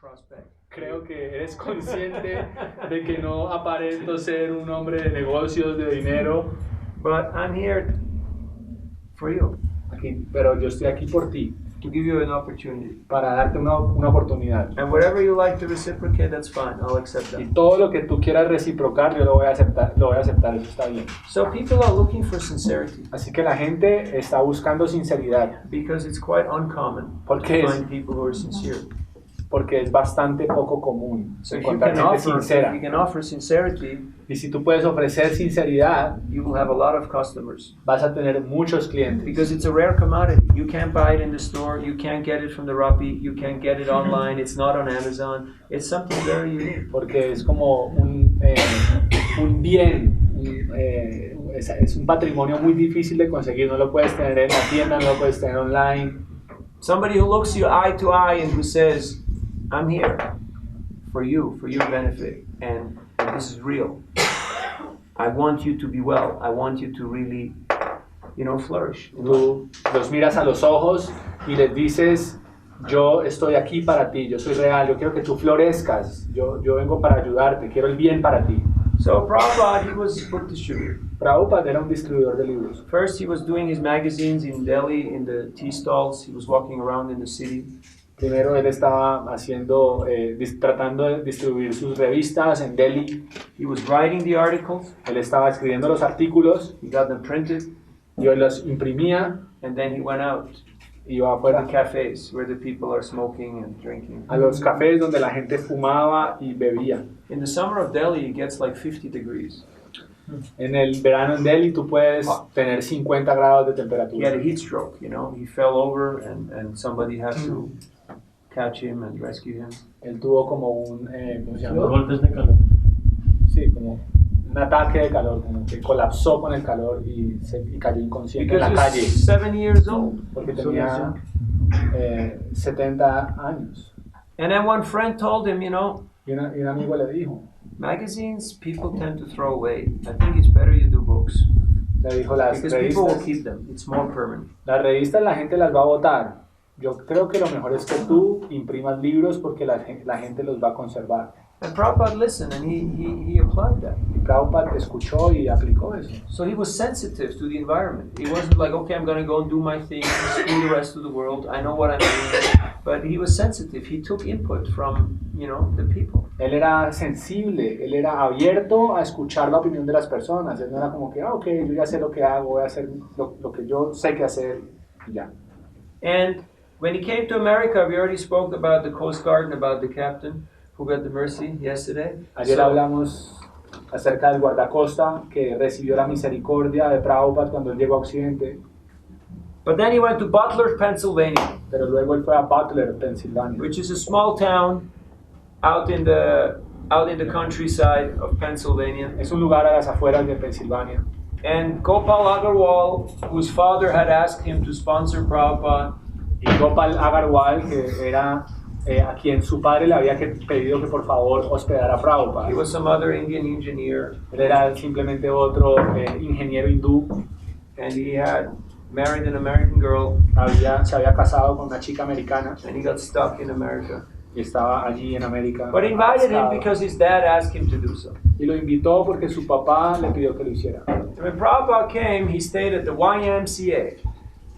prospect. Creo que eres consciente de que no aparento ser un hombre de negocios, de dinero. But I'm here for you, Pero yo estoy aquí por ti, to give you an opportunity. para darte una oportunidad. And whatever you like to reciprocate, that's fine. I'll accept that. Y todo lo que tú quieras reciprocar, yo lo voy a aceptar, eso está bien. So people are looking for sincerity. Así que la gente está buscando sinceridad. Because it's quite uncommon Porque to find people who are sincere. Porque es bastante poco común So if encontrar gente sincera. you can offer sincerity, Y si tú puedes ofrecer sinceridad, you will have a lot of customers. vas a tener muchos clientes. Because it's a rare commodity. You can't buy it in the store. You can't get it from the Rappi. You can't get it online. It's not on Amazon. It's something very unique. Porque es como un bien, es un patrimonio muy difícil de conseguir. No lo puedes tener en la tienda, no lo puedes tener online. Somebody who looks you eye to eye and who says, I'm here for your benefit, and this is real. I want you to be well. I want you to really, flourish. Tú los miras a los ojos y les dices, yo estoy aquí para ti, yo soy real, yo quiero que tú florezcas, yo vengo para ayudarte, quiero el bien para ti. So Prabhupada, he was a book distributor. Prabhupada era un distribuidor de libros. First, he was doing his magazines in Delhi, in the tea stalls. He was walking around in the city. Primero él estaba tratando de distribuir sus revistas en Delhi. He was writing the articles. Él estaba escribiendo los artículos. He got them printed. Y él los imprimía. And then he went out. Iba To afuera the cafes where the people are smoking and drinking. a los cafés donde la gente fumaba y bebía. In the summer of Delhi, it gets like 50 degrees. En el verano en Delhi tú puedes tener 50 grados de He had temperatura. a heat stroke, He fell over and somebody had to catch him and rescue him. Él tuvo como ¿cómo se llama? Golpes de calor. Sí, como un ataque de calor, como que colapsó con el calor y cayó inconsciente en Because la he calle. was 7 years old. Porque tenía 70 años. And then one friend told him, Y un amigo le dijo, magazines people tend to throw away. I think it's better you do books. le dijo, las Because people will revistas, keep them. It's more permanent. la gente las va a botar. Yo creo que lo mejor es que tú imprimas libros porque la gente los va a conservar. And Prabhupada listened and he applied that. Y Prabhupada escuchó y aplicó eso. So he was sensitive to the environment. He wasn't like, okay, I'm going to go and do my thing, screw the rest of the world. I know what I'm doing. But he was sensitive. He took input from, the people. Él era sensible, él era abierto a escuchar la opinión de las personas. Él no era como que, ok, yo ya sé lo que hago, voy a hacer lo que yo sé que hacer y ya. And when he came to America, we already spoke about the Coast Guard and about the captain who got the mercy yesterday. Ayer So- hablamos acerca del guardacosta que recibió la misericordia de Prabhupada cuando él llegó a Occidente, But then he went to Butler, Pennsylvania, pero luego él fue a Butler, Pensilvania, which is a small town out in the countryside of Pennsylvania. es un lugar a las afueras de Pensilvania. And Gopal Agarwal, whose father had asked him to sponsor Prabhupada, Y Gopal Agarwal, que era a quien su padre le había pedido que por favor hospedara a Prabhupada. he was some other Indian engineer, Él era simplemente otro ingeniero hindú, and he had married an American girl, se había casado con una chica americana and he got stuck in America. y estaba allí en América. But he invited him atascado. because his dad asked him to do so. Y lo invitó porque su papá le pidió que lo hiciera. When Prabhupada came, he stayed at the YMCA.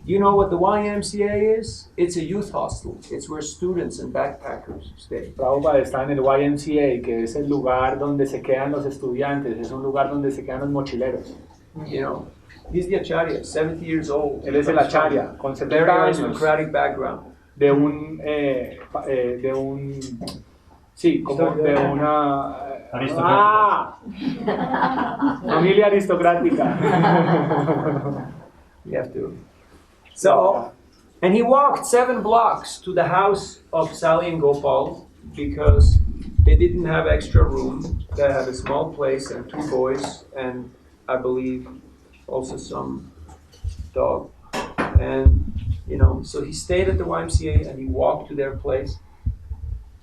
Do you know what the YMCA is? It's a youth hostel. It's where students and backpackers stay. Prabhupada está en el YMCA, que es el lugar donde se quedan los estudiantes, es un lugar donde se quedan los mochileros. He's the Acharya, 70 years old. Él es el Acharya, con Very 70 años, aristocratic background. de una familia aristocrática. You have to. So, and he walked 7 blocks to the house of Sally and Gopal because they didn't have extra room. They had a small place and 2 boys and I believe also some dog. And, so he stayed at the YMCA and he walked to their place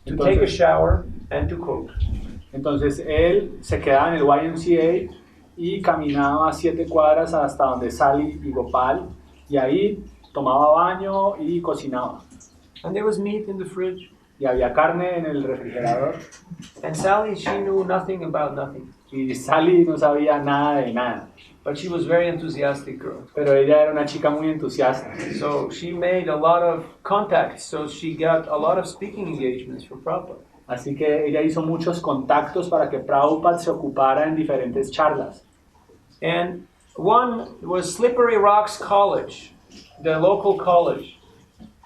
to take a shower and to cook. Entonces él se quedaba en el YMCA y caminaba 7 cuadras hasta donde Sally y Gopal y ahí tomaba baño y cocinaba. And there was meat in the fridge. y había carne en el refrigerador. And Sally, she knew nothing about nothing. Y Sally no sabía nada de nada. But she was a very enthusiastic girl. Pero ella era una chica muy entusiasta. So she made a lot of contacts. So she got a lot of speaking engagements for Prabhupada. Así que ella hizo muchos contactos para que Prabhupada se ocupara en diferentes charlas. And one was Slippery Rocks College, the local college.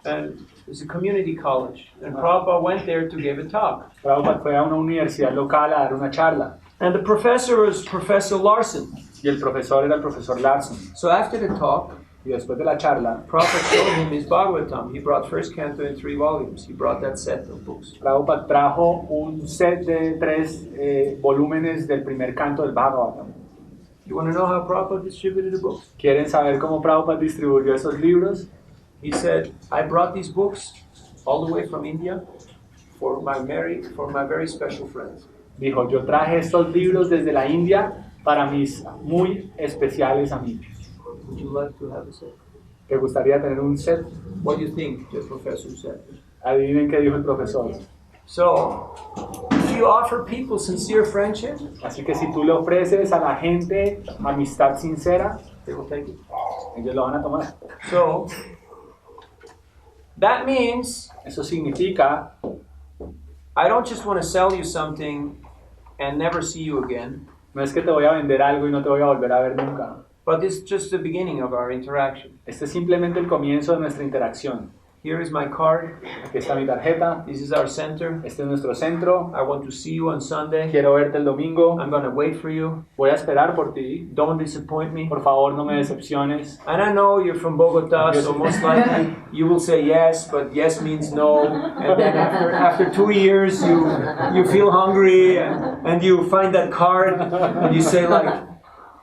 And it was a community college. And Prabhupada went there to give a talk. Prabhupada fue a una universidad local a dar una charla. And the professor was Professor Larson. Y el profesor era el profesor Larson. So after the talk, Y después de la charla, Prabhupada showed him his Bhagavatam. He brought first canto in 3 volumes. He brought that set of books. Prabhupada trajo un set de 3 volúmenes del primer canto del Bhagavatam. You want to know how Prabhupada distributed the books? ¿Quieren saber cómo Prabhupada distribuyó esos libros? He said, I brought these books all the way from India for my very special friends. Dijo, yo traje estos libros desde la India para mis muy especiales amigos. Would you like to have a set? ¿Te gustaría tener un set? What do you think the professor said? Adivinen qué dijo el profesor. So, if you offer people sincere friendship, Así que si tú le ofreces a la gente amistad sincera, they will take it. ellos lo van a tomar. So, that means Eso significa, I don't just want to sell you something and never see you again, no es que te voy a vender algo y no te voy a volver a ver nunca. but this is just the beginning of our interaction. Este es simplemente el comienzo de nuestra interacción. Here is my card. Aquí está mi tarjeta. This is our center. Este es nuestro centro. I want to see you on Sunday. Quiero verte el domingo. I'm going to wait for you. Voy a esperar por ti. Don't disappoint me. Por favor, no me decepciones. And I know you're from Bogotá, so most likely you will say yes, but yes means no. And then after 2 years, you feel hungry and you find that card and you say like,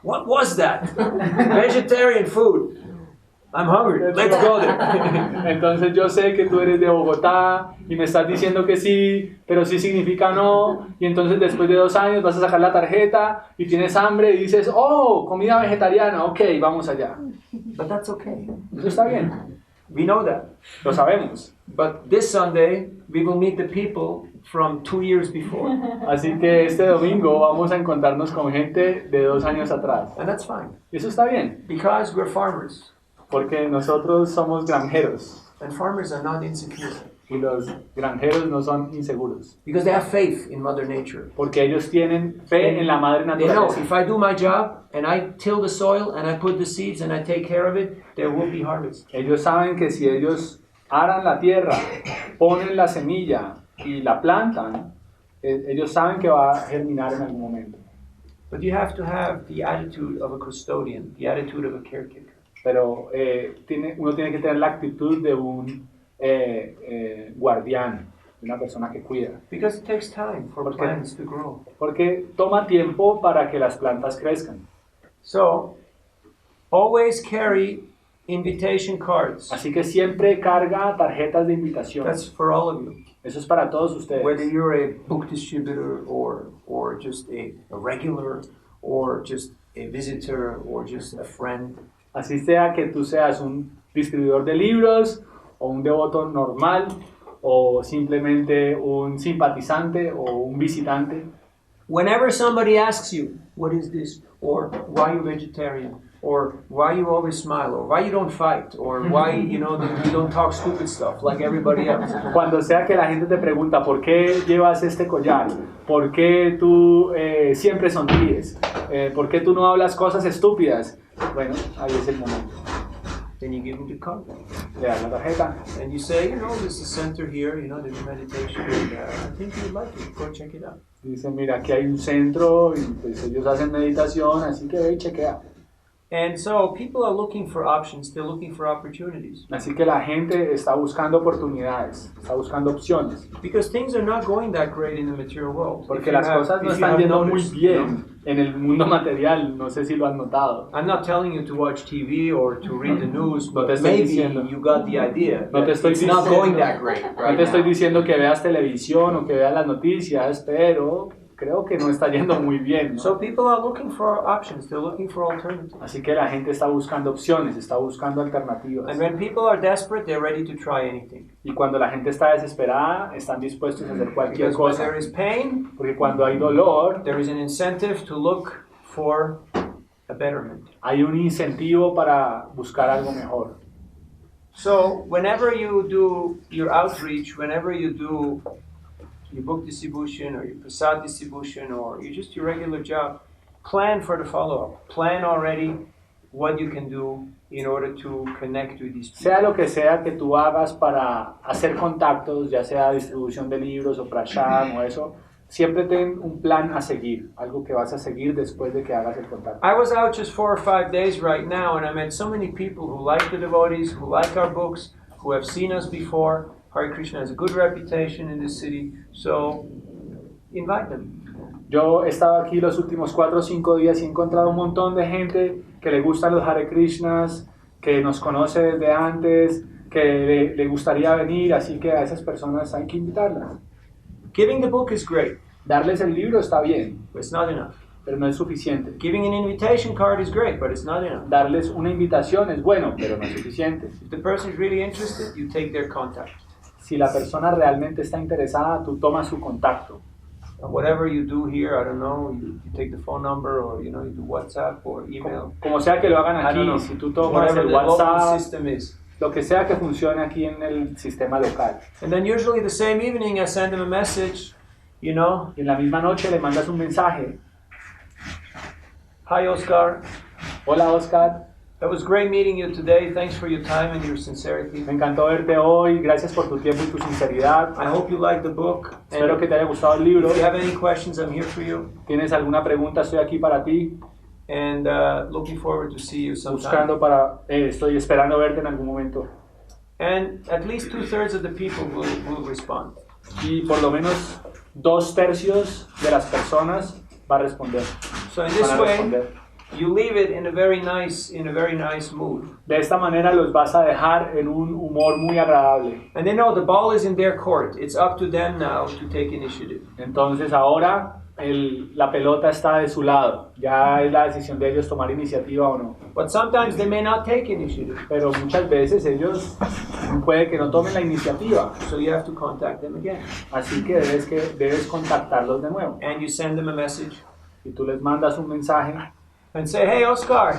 what was that? Vegetarian food. I'm hungry. Let's go there. Entonces yo sé que tú eres de Bogotá y me estás diciendo que sí, pero sí significa no. Y entonces después de 2 años vas a sacar la tarjeta y tienes hambre y dices, oh, comida vegetariana, ok, vamos allá. But that's okay. Eso está bien, We know that. lo sabemos. But this Sunday, we will meet the people from 2 years before. Así que este domingo vamos a encontrarnos con gente de 2 años atrás. And that's fine. Y eso está bien, Because we're farmers. porque nosotros somos granjeros And farmers are not insecure. y los granjeros no son inseguros, Because they have faith in Mother Nature. porque ellos tienen fe en la madre They know naturaleza. if I do my job and I till the soil and I put the seeds and I take care of it, there will be harvest. Ellos saben que si ellos aran la tierra, ponen la semilla y la plantan, ellos saben que va a germinar en algún momento. But you have to have the attitude of a custodian, the attitude of a caretaker. Pero uno tiene que tener la actitud de un guardián, de una persona que cuida. Because it takes time for Porque- plants to grow. Porque toma tiempo para que las plantas crezcan. So, always carry invitation cards. Así que siempre carga tarjetas de invitación. That's for all of you. Eso es para todos Whether ustedes. you're a book distributor or just a regular or just a visitor or just a friend. Así sea que tú seas un distribuidor de libros o un devoto normal o simplemente un simpatizante o un visitante. Whenever somebody asks you, what is this? Or why you vegetarian? Or why you always smile? Or why you don't fight? Or why, you don't talk stupid stuff like everybody else? Cuando sea que la gente te pregunta por qué llevas este collar, por qué tú siempre sonríes, por qué tú no hablas cosas estúpidas, bueno, ahí es el momento. Then you give them the card. Le das la tarjeta And you say, there's a center here, there's meditation. And, I think you'd like it. Go check it out. y dicen, mira, aquí hay un centro y pues ellos hacen meditación, así que ve y chequea. And so people are looking for options. They're looking for opportunities. Así que la gente está buscando oportunidades, está buscando opciones, Because things are not going that great in the material world. If porque you las have- cosas no if you están have yendo muy noticed, bien en el mundo material, no sé si lo han notado. I'm not telling you to watch TV or to read the news, No but te estoy maybe diciendo. you got the idea. No te that estoy it's not diciendo- going that great No right te estoy now. diciendo que veas televisión o que veas las noticias, pero creo que no está yendo muy bien, ¿no? So people are looking for options. They're looking for alternatives. Así que la gente está buscando opciones, está buscando alternativas. And when people are desperate, they're ready to try anything. Y cuando la gente está desesperada, están dispuestos a hacer cualquier Because when cosa. there is pain, Porque cuando hay dolor, there is an incentive to look for a betterment. hay un incentivo para buscar algo mejor. So whenever you do your outreach, whenever you do your book distribution or your prasad distribution or just your regular job, plan for the follow-up. Plan already what you can do in order to connect with these people. Sea lo que sea que tú hagas para hacer contactos, ya sea distribución de libros o prashad o eso, siempre ten un plan a seguir, algo que vas a seguir después de que hagas el contacto. I was out just 4 or 5 days right now, and I met so many people who like the devotees, who like our books, who have seen us before. Hare Krishna has a good reputation in this city, so invite them. Yo he estado aquí los últimos 4 o 5 días y he encontrado un montón de gente que le gustan los Hare Krishnas, que nos conoce desde antes, que le gustaría venir, así que a esas personas hay que invitarlas. Giving the book is great, Darles el libro está bien, but it's not enough. pero no es suficiente. Giving an invitation card is great, but it's not enough. Darles una invitación es bueno, pero no es suficiente. If the person is really interested, you take their contact. Si la persona realmente está interesada, tú tomas su contacto. And whatever you do here, I don't know, you take the phone number or you do WhatsApp or email. Como sea que lo hagan I don't know. aquí, si tú tomas Whatever el the local WhatsApp, system is. lo que sea que funcione aquí en el sistema local. And then usually the same evening I send them a message, Y en la misma noche le mandas un mensaje. Hi Oscar, Hola Oscar, it was great meeting you today. Thanks for your time and your sincerity. me encantó verte hoy, gracias por tu tiempo y tu sinceridad. I hope you like the book. Espero que te haya gustado el libro. If you have any questions, I'm here for you. ¿Tienes alguna pregunta? Estoy aquí para ti. And looking forward to see you sometime. Estoy esperando verte en algún momento. And at least 2/3 of the people will respond. Y por lo menos 2/3 de las personas va a responder. So in this Van a way, responder. you leave it in a very nice mood. De esta manera los vas a dejar en un humor muy agradable. And they know the ball is in their court. It's up to them now to take initiative. Entonces ahora la pelota está de su lado. Ya es la decisión de ellos tomar iniciativa o no. But sometimes they may not take initiative. Pero muchas veces ellos puede que no tomen la iniciativa. So you have to contact them again. Así que debes contactarlos de nuevo. And you send them a message Y tú les mandas un mensaje. and say, hey Oscar,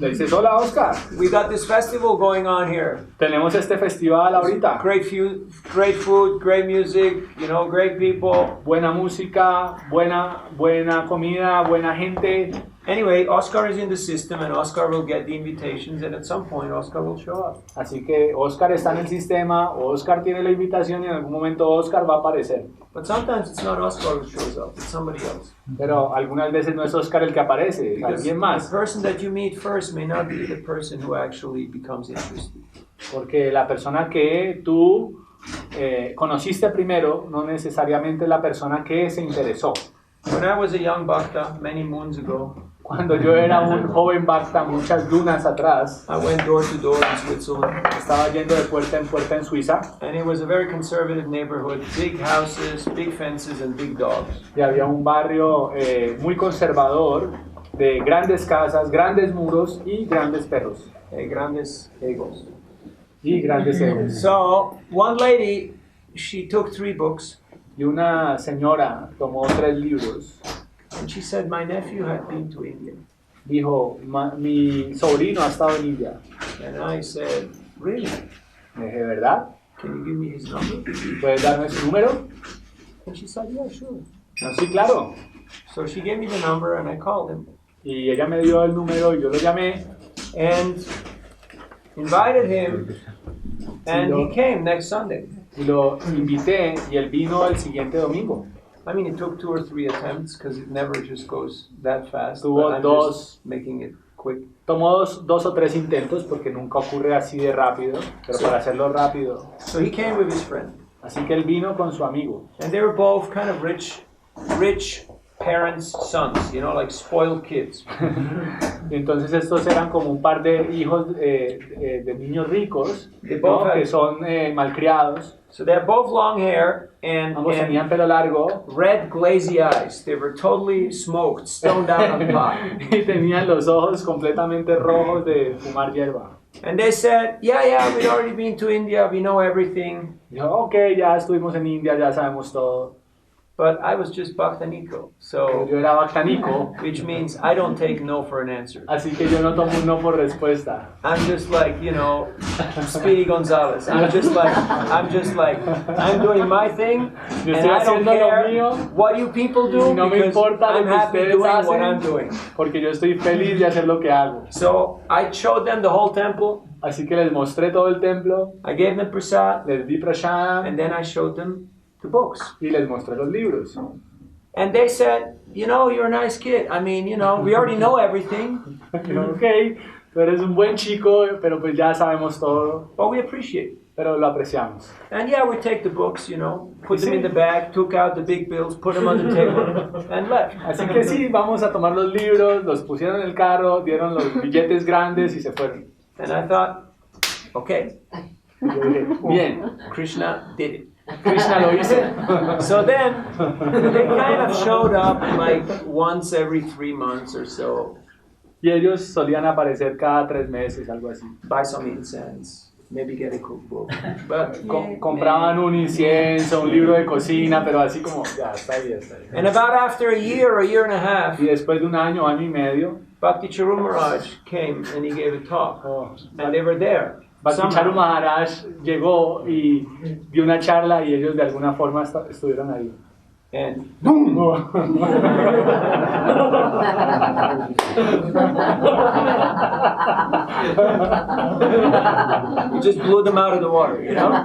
Le dices, hola Oscar, we got this festival going on here. tenemos este festival ahorita. Great food, great music, great people. Buena música, buena comida, buena gente. Anyway, Oscar is in the system and Oscar will get the invitations and at some point Oscar will show up. Así que Oscar está en el sistema, Oscar tiene la invitación y en algún momento Oscar va a aparecer. But sometimes it's not Oscar who shows up, it's somebody else. Pero algunas veces no es Oscar el que aparece, es Because alguien the más. person that you meet first may not be the person who actually becomes interested. Porque la persona que tú conociste primero no necesariamente es la persona que se interesó. When I was a young bhakta many moons ago, Cuando yo era un joven bhakta muchas lunas atrás, I went door to door in Switzerland, estaba yendo de puerta en Suiza and it was a very conservative neighborhood, big houses, big fences, and big dogs. y había un barrio muy conservador de grandes casas, grandes muros y grandes perros Grandes egos. y grandes egos. So, one lady, she took 3 books, Y una señora tomó 3 libros. and she said, my nephew had been to India. Dijo, mi sobrino ha estado en India. And I said, really? Le dije, ¿verdad? Can you give me his number? ¿Puedes darme su número? And she said, yeah, sure. No, sí, claro. So she gave me the number and I called him Y ella me dio el número y yo lo llamé. and invited him, and he came next Sunday. Y lo invité y él vino el siguiente domingo. I mean, it took 2 or 3 attempts because it never just goes that fast. Tuvo But I'm dos. just making it quick. Tomó dos o 3 intentos porque nunca ocurre así de rápido, pero para hacerlo rápido. So he came with his friend, Así que él vino con su amigo. and they were both kind of rich parents' sons, like spoiled kids. Y entonces estos eran como un par de hijos de niños ricos, They ¿no? both Que had, son malcriados. so they had both long hair Ambos and tenían pelo largo red glazy eyes. They were totally smoked, stoned out on pot. y tenían los ojos completamente rojos de fumar hierba. And they said, yeah, we'd already been to India, we know everything. Yo, ok, ya estuvimos en India, ya sabemos todo. But I was just Bhaktaniko, Pero so yo era bactanico, which means I don't take no for an answer. así que yo no tomo un no por respuesta. I'm just like, Speedy Gonzalez. I'm just like, I'm doing my thing, Yo and estoy I don't haciendo lo care mío, what you people do y no me because importa lo I'm que happy ustedes doing what hacen. I'm doing. Porque yo estoy feliz de hacer lo que hago. So I showed them the whole temple. Así que les mostré todo el templo, I gave them prasad, les di prashadam and then I showed them the books. y les mostré los libros. And they said, you're a nice kid. I mean, we already know everything, Ok, tú eres un buen chico, pero pues ya sabemos todo, but we appreciate it. pero lo apreciamos. And yeah, we take the books, put them in the bag, took out the big bills, put them on the table, and left. Así que sí, vamos a tomar los libros, los pusieron en el carro, dieron los billetes grandes y se fueron. And I thought, okay, Y yo dije, bien, Krishna did it. Krishna lo hizo. So then, they kind of showed up like once every 3 months or so, Y ellos solían aparecer cada 3 meses, algo así. buy some incense, maybe get a cookbook. But Compraban un incienso, un libro de cocina, pero así como, ya, está ahí, está ahí. And about after a year and a half, Y después de un año y medio, Bhakti Charu Maharaj came and he gave a talk, oh, and they were there. Bhakti Charu Maharaj llegó y dio una charla y ellos de alguna forma estuvieron ahí. And he just blew them out of the water,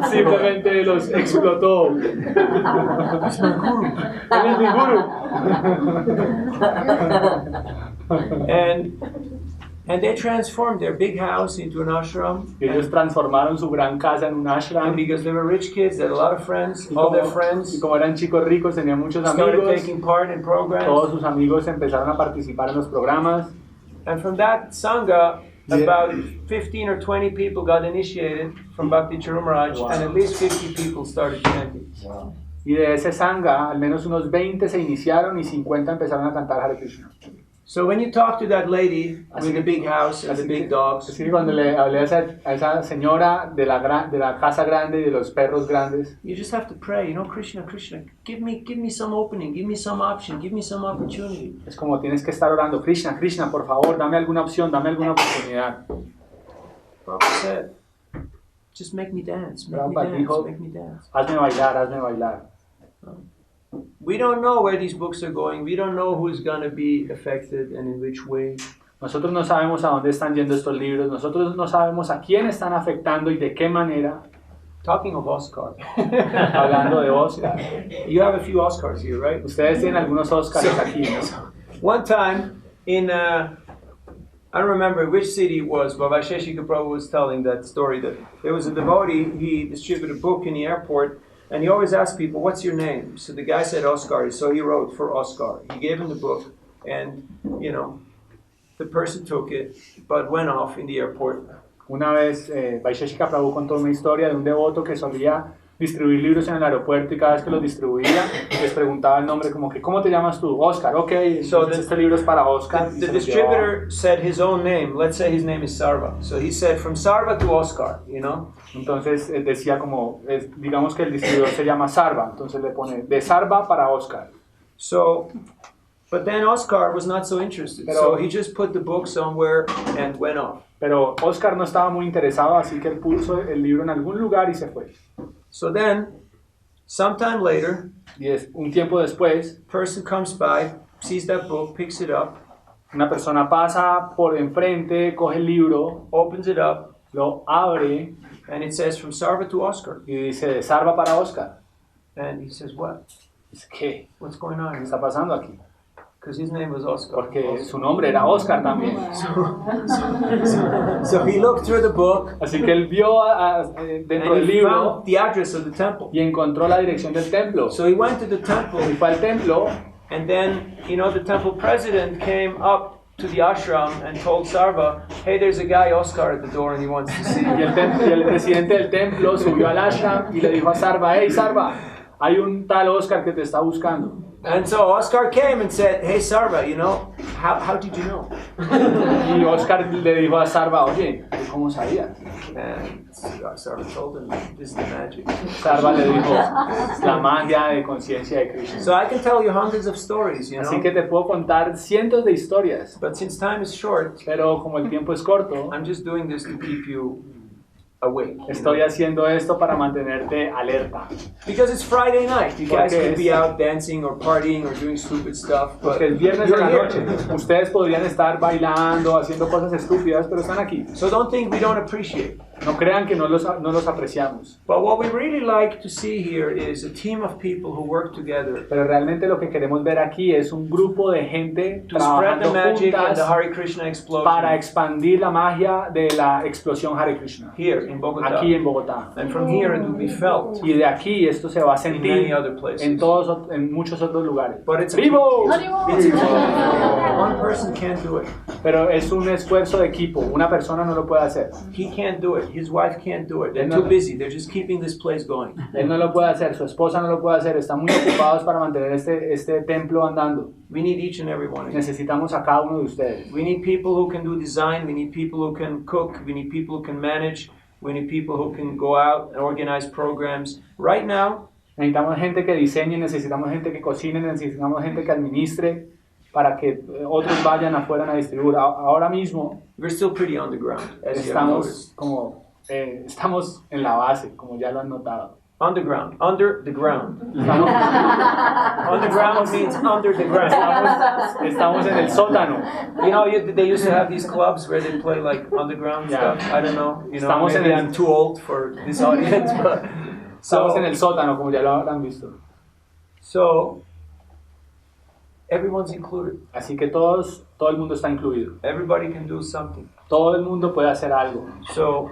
Simplemente los explotó. Él es mi guru. And they transformed their big house into an ashram. Y ellos transformaron su gran casa en un And ashram. because they were rich kids, they had a lot of friends. Y All their y friends como eran chicos ricos, tenían muchos started amigos. taking part in Todos programs. sus amigos empezaron a participar en los programas. And from that sangha, about 15 or 20 people got initiated from Bhakti Charu Maharaj, and at least 50 people started chanting. Y de ese sangha, al menos unos 20 se iniciaron y 50 empezaron a cantar Hare Krishna. So when you talk to that lady with the big house and the big dogs, Así que cuando le hablé a esa señora de la casa grande y de los perros grandes, you just have to pray, Krishna, Krishna, give me some opening, give me some option, give me some opportunity. es como tienes que estar orando, Krishna, Krishna, por favor, dame alguna opción, dame alguna oportunidad. Prabhupada said, just make me dance, make me Prabhupada dance, dijo, make me dance. hazme bailar, hazme bailar. We don't know where these books are going. We don't know who's going to be affected and in which way. Nosotros no sabemos a dónde están yendo estos libros, nosotros no sabemos a quién están afectando y de qué manera. Talking of Oscar, Hablando de Oscar. you have a few Oscars here, right? Ustedes tienen algunos Oscars aquí, ¿no? One time in, I don't remember which city it was, but Vaisheshika Prabhu was telling that story that there was a devotee, he distributed a book in the airport, and he always asked people, what's your name? So the guy said Oscar, so he wrote for Oscar. He gave him the book, and, the person took it, but went off in the airport. Una vez Vaisheshika Prabhu contó una historia de un devoto que solía distribuir libros en el aeropuerto y cada vez que los distribuía les preguntaba el nombre como que ¿cómo te llamas tú? Oscar, ok, So entonces este libro es para Oscar. The distributor said his own name. Let's say his name is Sarva. So he said from Sarva to Oscar, Entonces decía como, digamos que el distribuidor se llama Sarva, entonces le pone de Sarva para Oscar. So, but then Oscar was not so interested. So he just put the book somewhere and went off. Pero Oscar no estaba muy interesado, así que él puso el libro en algún lugar y se fue. So then, sometime later, Y un tiempo después, person comes by, sees that book, picks it up, una persona pasa por enfrente, coge el libro, opens it up, lo abre and it says from Sarva to Oscar. y dice de Sarva para Oscar. And he says, what? Dice, ¿qué? What's going ¿Qué on? está pasando aquí? Because his name was Oscar. Porque su nombre era Oscar también. So he looked through the book, Así que él vio dentro and del he libro found the address of the temple. y encontró la dirección del templo. So he went to the temple, Y fue al templo And then, the temple president came up to the ashram and told Sarva, hey, there's a guy, Oscar, at the door and he wants to see Y you. el presidente del templo subió al ashram y le dijo a Sarva, hey Sarva, hay un tal Oscar que te está buscando. And so Oscar came and said, hey, Sarva, how did you know? Y Oscar le dijo a Sarva, oye, ¿cómo sabías? And Sarva told him, this is the magic. Sarva le dijo, es la magia de conciencia de Krishna. So I can tell you hundreds of stories, Así que te puedo contar cientos de historias, But since time is short, pero como el tiempo es corto, I'm just doing this to keep you awake. estoy haciendo esto para mantenerte alerta. Because it's Friday night. You guys Porque could be out dancing or partying or doing stupid stuff, but Porque es viernes de you're la here. noche. Ustedes podrían estar bailando, haciendo cosas estúpidas, pero están aquí. So don't think we don't appreciate. No crean que no los apreciamos. But what we really like to see here is a team of people who work together Pero realmente lo que queremos ver aquí es un grupo de gente to spread the trabajando magic and the juntas Hare Krishna explosion para expandir la magia de la explosión Hare Krishna. here in Bogotá. Aquí en Bogotá. And from here it will be felt Y de aquí esto se va a in many sentir other places. en muchos otros lugares. But it's ¡Vivo! It's a team. One person can't do it. Pero es un esfuerzo de equipo. Una persona no lo puede hacer. He can't do it. His wife can't do it. They're No. too busy. They're just keeping this place going. Él no lo puede hacer, su esposa no lo puede hacer. Están muy ocupados para mantener este templo andando. We need each and every one of you. Necesitamos a cada uno de ustedes. We need people who can do design. We need people who can cook. We need people who can manage. We need people who can go out and organize programs. Right now, Necesitamos gente que diseñe, necesitamos gente que cocine, necesitamos gente que administre para que otros vayan afuera a distribuir. Ahora mismo we're still pretty underground, as you have noticed. estamos en la base, como ya lo han notado. Underground, under the ground. Estamos, Underground means under the ground. estamos en el sótano. They used to have these clubs where they play like underground Yeah. stuff. I don't know. Estamos Maybe en el- I'm too old for this audience, but Estamos en el sótano, como ya lo habrán visto. so everyone's included. Así que todo el mundo está incluido. Everybody can do something. Todo el mundo puede hacer algo. So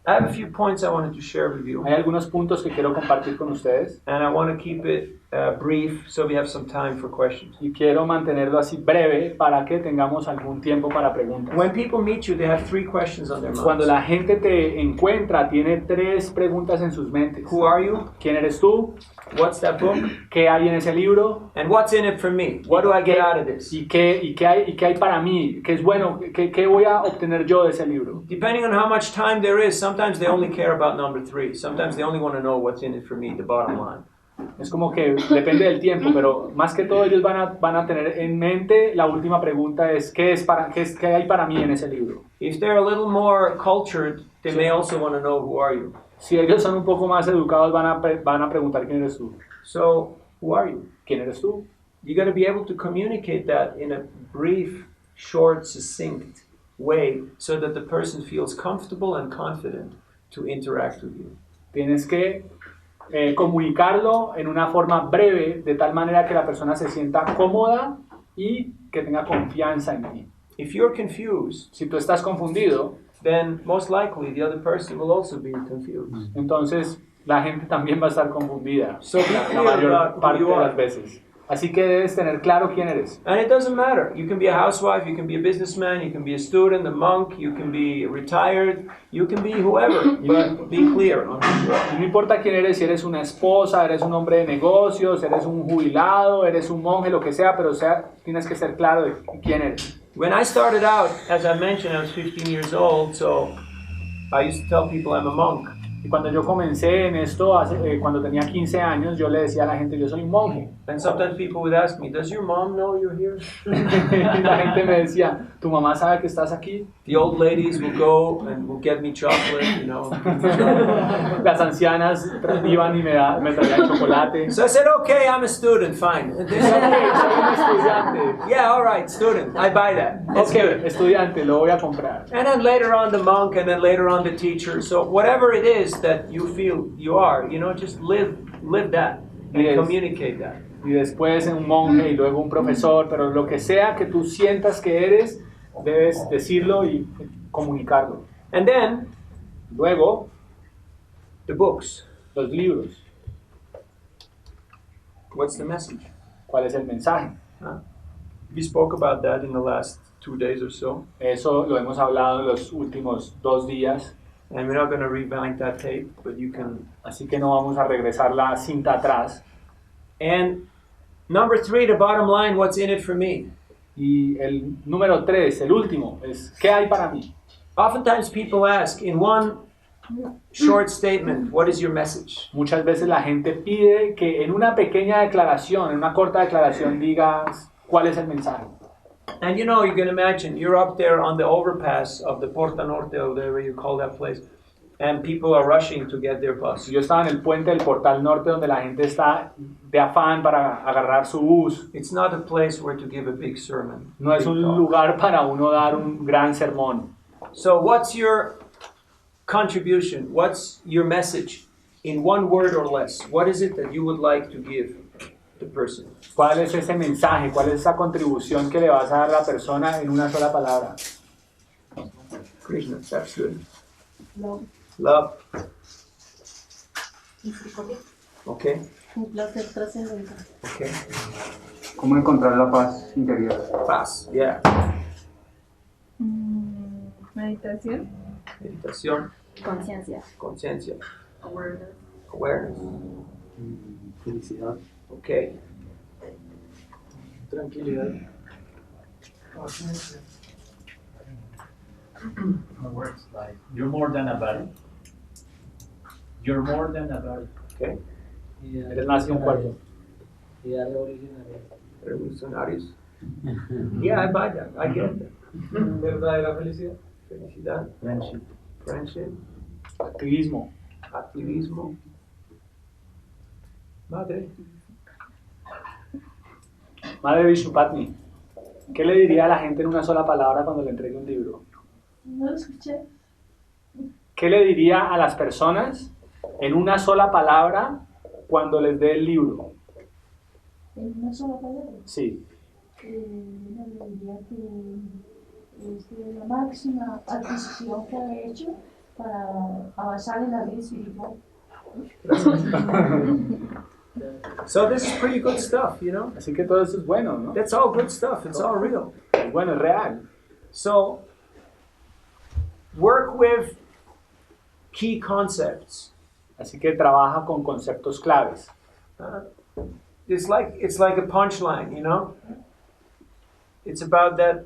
I have a few points I wanted to share with you, Hay algunos puntos que quiero compartir con ustedes and I want to keep it brief so we have some time for questions. y quiero mantenerlo así breve para que tengamos algún tiempo para preguntas. When people meet you, they have 3 questions on their Cuando minds. la gente te encuentra, tiene 3 preguntas en sus mentes. Who are you? ¿Quién eres tú? What's that book? ¿Qué hay en ese libro? And what's in it for me? What do I get out of this? ¿Y qué hay para mí? ¿Qué es bueno? ¿Qué voy a obtener yo de ese libro? Depending on how much time there is, sometimes they only care about number 3. Sometimes they only want to know what's in it for me, the bottom line. Es como que depende del tiempo, pero más que todo ellos van a tener en mente la última pregunta es ¿qué hay para mí en ese libro? If they're a little more cultured, they may also want to know who are you. Si ellos son un poco más educados van a preguntar ¿quién eres tú? So, who are you? ¿Quién eres tú? You got to be able to communicate that in a brief, short, succinct way so that the person feels comfortable and confident to interact with you. Tienes que comunicarlo en una forma breve de tal manera que la persona se sienta cómoda y que tenga confianza en ti. If you're confused, Si tú estás confundido, then most likely the other person will also be confused. entonces la gente también va a estar confundida So be la clear mayor about who parte you de are. las veces. Así que debes tener claro quién eres. And it doesn't matter. You can be a housewife, you can be a businessman, you can be a student, a monk, you can be retired, you can be whoever, but be clear on who you are. No importa quién eres, si eres una esposa, eres un hombre de negocios, eres un jubilado, eres un monje, lo que sea, pero tienes que ser claro de quién eres. When I started out, as I mentioned, I was 15 years old, so I used to tell people I'm a monk. Y cuando yo comencé en esto, cuando tenía 15 años, yo le decía a la gente, yo soy un monje. And sometimes people would ask me, does your mom know you're here? Y la gente me decía, ¿tu mamá sabe que estás aquí? The old ladies will go and will get me chocolate, Las ancianas iban y me traían chocolate. So I said, okay, I'm a student, fine. Ok, soy un estudiante. Yeah, all right, student, I buy that. It's Ok, good. estudiante, lo voy a comprar. And then later on the monk, and then later on the teacher. So whatever it is that you feel you are, just live that and Yes. communicate that. Y después un monje y luego un profesor, pero lo que sea que tú sientas que eres, debes decirlo y comunicarlo. And then Luego, the books. los libros. What's the message? ¿Cuál es el mensaje? We spoke about that in the last 2 days or so. Eso lo hemos hablado en los últimos 2 días. And we're not going to rewind that tape, but you can. Así que no vamos a regresar la cinta atrás. And number 3, the bottom line, what's in it for me? Y el número 3, el último, es ¿qué hay para mí? Oftentimes people ask, in one short statement, what is your message? Muchas veces la gente pide que en una pequeña declaración, en una corta declaración, digas cuál es el mensaje. And you know, you can imagine, you're up there on the overpass of the Porta Norte, or whatever you call that place, and people are rushing to get their bus. Yo estaba en el puente del Portal Norte donde la gente está de afán para agarrar su bus. It's not a place where to give a big sermon. No es un lugar para uno dar un gran sermón. So what's your contribution? What's your message in one word or less? What is it that you would like to give the person? ¿Cuál es ese mensaje? ¿Cuál es esa contribución que le vas a dar a la persona en una sola palabra? Krishna, that's good. Love. Love. Misericordia. Okay. Un placer trascendental. Okay. ¿Cómo encontrar la paz interior? Paz. Yeah. Meditación. Meditación. Conciencia. Conciencia. Awareness. Awareness. Felicidad. Okay. Tranquilidad. Words like you're more than a body. You're more than a body. Okay. Eres más que un cuerpo. Revolucionarios. Yeah, I buy that. I get that. Verdadera felicidad. Felicidad. Friendship. Friendship. Activismo. Activismo. Madre. Madre Vishupatni, ¿qué le diría a la gente en una sola palabra cuando le entregue un libro? No lo escuché. ¿Qué le diría a las personas en una sola palabra cuando les dé el libro? En una sola palabra. Sí. Le diría que es la máxima adquisición que ha hecho para avanzar en la vida espiritual. So this is pretty good stuff, you know? Así que todo eso es bueno, ¿no? That's all good stuff. It's all real. Es bueno, es real. So work with key concepts. Así que trabaja con conceptos claves. It's like a punchline, you know? It's about that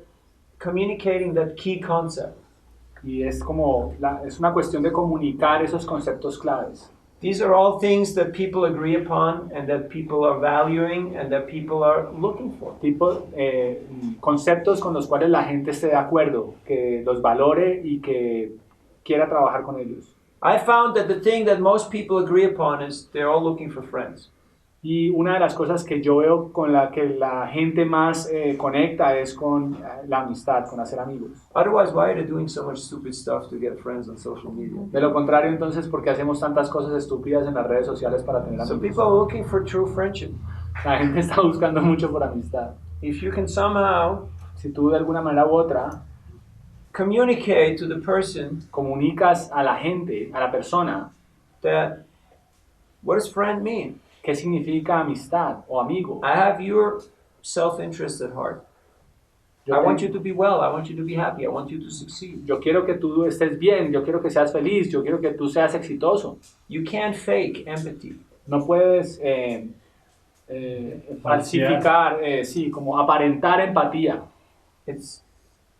communicating that key concept. Y es como, es una cuestión de comunicar esos conceptos claves. These are all things that people agree upon and that people are valuing and that people are looking for. Conceptos con los cuales la gente esté de acuerdo, que los valore y que quiera trabajar con ellos. I found that the thing that most people agree upon is they're all looking for friends. Y una de las cosas que yo veo con la que la gente más conecta es con la amistad, con hacer amigos. Otherwise, why are they doing so much stupid stuff to get friends on social media? De lo contrario, entonces, ¿por qué hacemos tantas cosas estúpidas en las redes sociales para tener So amigos? people are looking for true friendship. La gente está buscando mucho por amistad. If you can somehow Si tú de alguna manera u otra communicate to the person comunicas a la gente, a la persona, that, what does friend mean? ¿qué significa amistad o amigo? I have your self-interest at heart. I want you to be well. I want you to be happy. I want you to succeed. Yo quiero que tú estés bien, yo quiero que seas feliz, yo quiero que tú seas exitoso. You can't fake empathy. No puedes falsificar, sí, como aparentar empatía. It's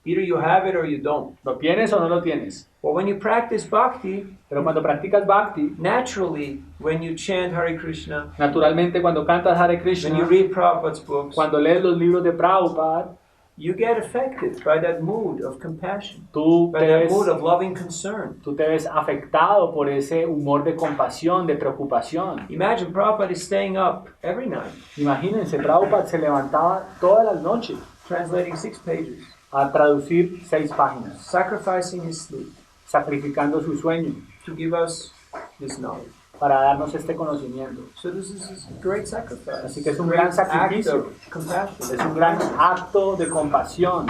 either you have it or you don't. ¿Lo tienes o no lo tienes? But when you practice bhakti, Pero cuando practicas bhakti, naturally, when you chant Hare Krishna, naturalmente cuando cantas Hare when Krishna, you read Prabhupada's books, cuando lees los libros de Prabhupada, you get affected by that mood of compassion, tú by te that ves, mood of loving concern. tú te ves afectado por ese humor de compasión, de preocupación. Imagine Prabhupada is staying up every night, Imagínense, Prabhupada se levantaba todas las noches translating 6 pages, a traducir 6 páginas, sacrificing his sleep sacrificando su sueño to give us this knowledge. para darnos este conocimiento. So this is a great sacrifice. Así que es un Great gran sacrificio. act of compassion. Es un gran acto de compasión.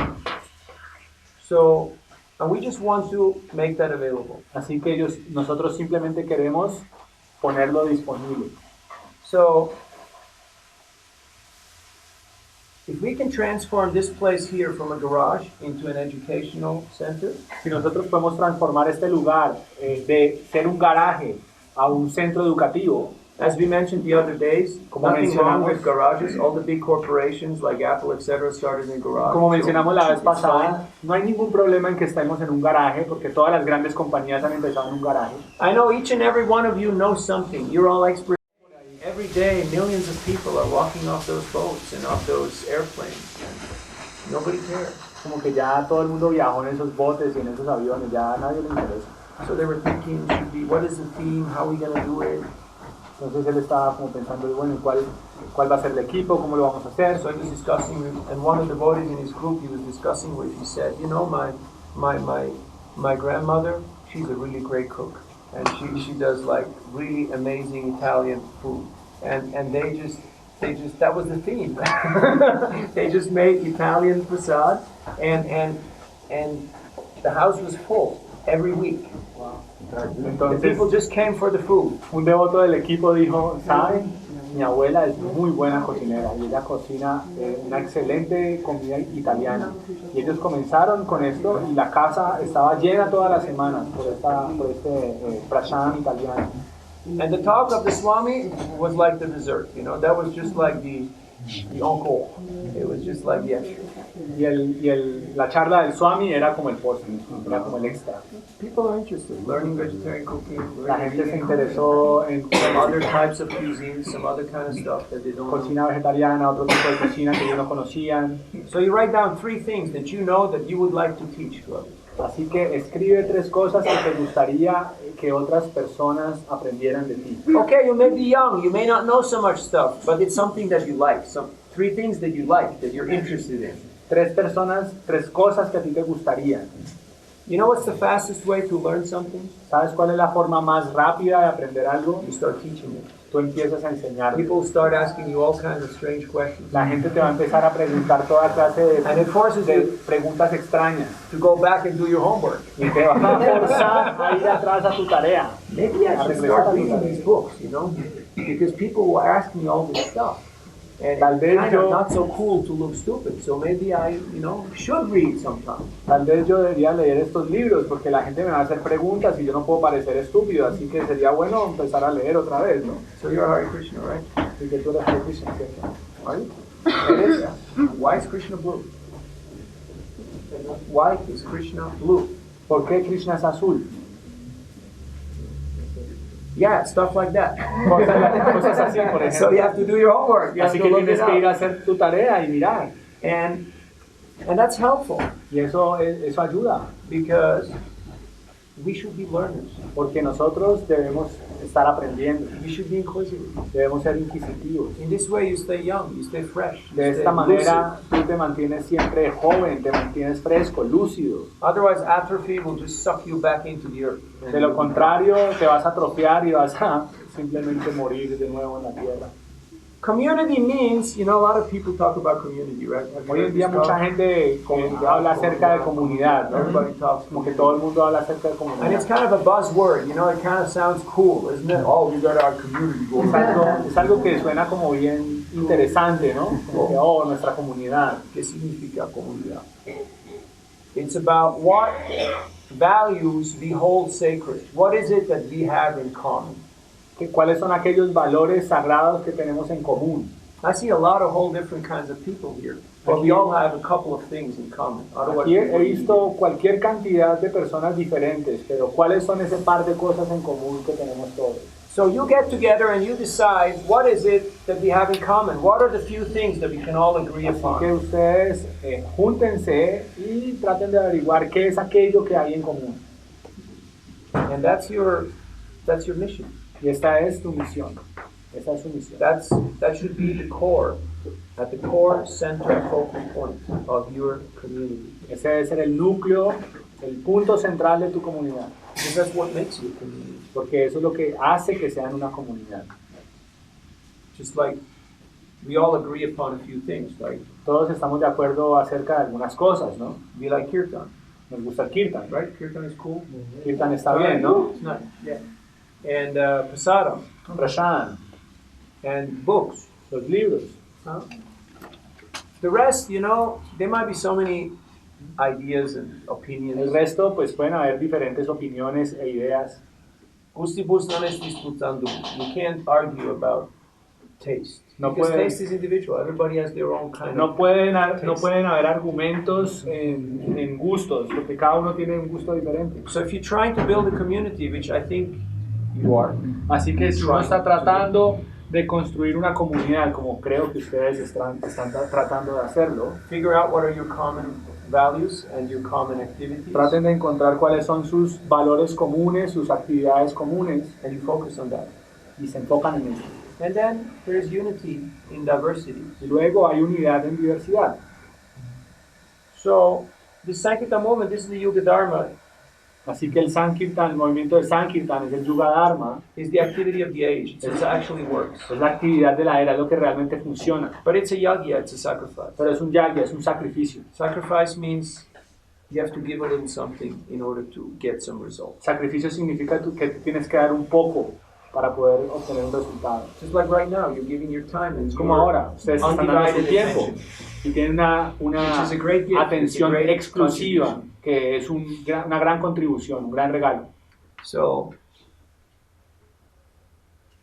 So, and we just want to make that available. Así que nosotros simplemente queremos ponerlo disponible. So, If we can transform this place here from a garage into an educational center, Si nosotros podemos transformar este lugar de ser un garaje a un centro educativo, as we mentioned the other days, Como nothing wrong mencionamos- with garages. All the big corporations like Apple, etc., started in garages. como mencionamos la vez It's fine. pasada, no hay ningún problema en que estemos en un garaje, porque todas las grandes compañías han empezado en un garaje. I know each and every one of you knows something. You're all experts. Every day, millions of people are walking off those boats and off those airplanes. Nobody cares. Como que ya todo el mundo viajó en esos botes y en esos aviones, ya a nadie le interesa. So they were thinking, should be, what is the theme? How are we going to do it? Entonces él estaba como pensando, bueno, ¿cuál va a ser el equipo? ¿Cómo lo vamos a hacer? So he was discussing, and one of the devotees in his group he was discussing with, he said, you know, my grandmother, she's a really great cook. And she does like really amazing Italian food. And they just, that was the theme. They just made Italian facade, and the house was full every week. The Entonces, people just came for the food. un devoto del equipo dijo, ¿saben? Mi abuela es muy buena cocinera y ella cocina una excelente comida italiana. Y ellos comenzaron con esto y la casa estaba llena todas las semanas por este prashan italiano. And the talk of the Swami was like the dessert, you know, that was just like the encore. It was just like the extra. La charla del Swami era como el postre, era como el extra. People are interested, learning vegetarian cooking, La learning gente se vegan interesó en some other types of cuisine, some other kind of stuff that they don't know. cocina vegetariana, otro tipo de cocina que ellos no conocían. So you write down 3 things that you know that you would like to teach to others. Así que escribe 3 cosas que te gustaría que otras personas aprendieran de ti. Okay, you may be young, you may not know so much stuff, but it's something that you like. Some 3 things that you like, that you're interested in. 3 cosas que a ti te gustarían. You know what's the fastest way to learn something? ¿Sabes cuál es la forma más rápida de aprender algo? You start teaching it. Tú empiezas a enseñar. People start asking you all kinds of strange questions. La gente te va a empezar a preguntar toda clase And it forces de you preguntas extrañas. to go back and do your homework. Y te vas a forzar a ir atrás a tu tarea. Maybe I should start reading these books, you know, because people will ask me all this stuff. And Tal it's vez kind yo- of not so cool to look stupid, so maybe I, you know, should read sometime. Tal vez yo debería leer estos libros porque la gente me va a hacer preguntas y yo no puedo parecer estúpido, así que sería bueno empezar a leer otra vez, ¿no? So you're Hare Krishna, right? Así que tú eres Hare Krishna, ¿cierto? Are you? It is. Why is Krishna blue? Why is Krishna blue? ¿Por qué Krishna es azul? Yeah, stuff like that. Cosas así, por So you ejemplo. have to do your homework. You have Así to que look it tienes que ir a up. hacer tu tarea y mirar. And that's helpful Y eso ayuda, because we should be learners. porque nosotros debemos estar aprendiendo, We should be inquisitive. debemos ser inquisitivos. In this way, you stay young, you stay fresh. You De stay esta manera lucid. tú te mantienes siempre joven, te mantienes fresco, lúcido. Otherwise, atrophy will just suck you back into the earth. De lo contrario, te vas a atrofiar y vas a simplemente morir de nuevo en la tierra. Community means, you know, a lot of people talk about community, right? Have you Hoy heard en día this mucha talk? gente habla acerca de comunidad, ¿no? Everybody talks Como que todo el mundo habla acerca de And it's comunidad. kind of a buzzword, you know, it kind of sounds cool, isn't it? Oh, we got our community going Es algo que suena como bien interesante, ¿no? Como que, oh, nuestra comunidad. ¿Qué significa comunidad? It's about what values we hold sacred. What is it that we have in common? ¿Cuáles son aquellos valores sagrados que tenemos en común? I see a lot of whole different kinds of people here, but we all have a couple of things in common. Otherwise, Aquí we he wouldn't visto cualquier cantidad de personas diferentes, pero ¿cuáles son ese par de cosas en común que tenemos todos? So you get together and you decide what is it that we have in common. What are the few things that we can all agree Así que upon? ustedes júntense y traten de averiguar qué es aquello que hay en común. And that's your mission. Y esta es tu misión. Esa es su misión. That should be the core, at the core center focal point of your community. Ese debe ser el núcleo, el punto central de tu comunidad. Because that's what makes you a community. Porque eso es lo que hace que sean una comunidad. Just like we all agree upon a few things, right? Todos estamos de acuerdo acerca de algunas cosas, ¿no? We like kirtan, Nos gusta el kirtan, ¿right? right? Kirtan is cool. Kirtan está bien, ¿no? It's nice, yeah. And prasadam, Prashan, and books. los libros. Huh? The rest, you know, there might be so many ideas and El opinions. resto, pues pueden haber diferentes opiniones e ideas. Gustibus non est disputandum. You can't argue about taste. No Because pueden- taste is individual. Everybody has their own kind No of pueden, no taste. pueden haber argumentos en gustos, porque cada uno tiene un gusto diferente. So if you're trying to build a community, which I think you are, Así que si uno está tratando de construir una comunidad, como creo que ustedes están tratando de hacerlo, figure out what are your common values and your common activities, traten de encontrar cuáles son sus valores comunes, sus actividades comunes, and you focus on that. y se enfocan en eso. And then there's unity in diversity. Y luego hay unidad en diversidad. So the Sankirtan movement, this is the Yuga Dharma, Así que el Sankirtan, el movimiento de Sankirtan es el Yuga Dharma, is the activity of the age. It actually works. es la actividad de la era, es lo que realmente funciona. But it's a yagya, it's a sacrifice. Pero es un yagya, es un sacrificio. Sacrifice means you have to give a little something in order to get some results. Sacrificio significa que tienes que dar un poco para poder obtener un resultado. Just like right now, you're giving your time and Es como your ahora, ustedes están dando su undivided tiempo attention. y tienen una Which is a great gift, atención it's a great exclusiva, contribution. que es una gran contribución, un gran regalo. So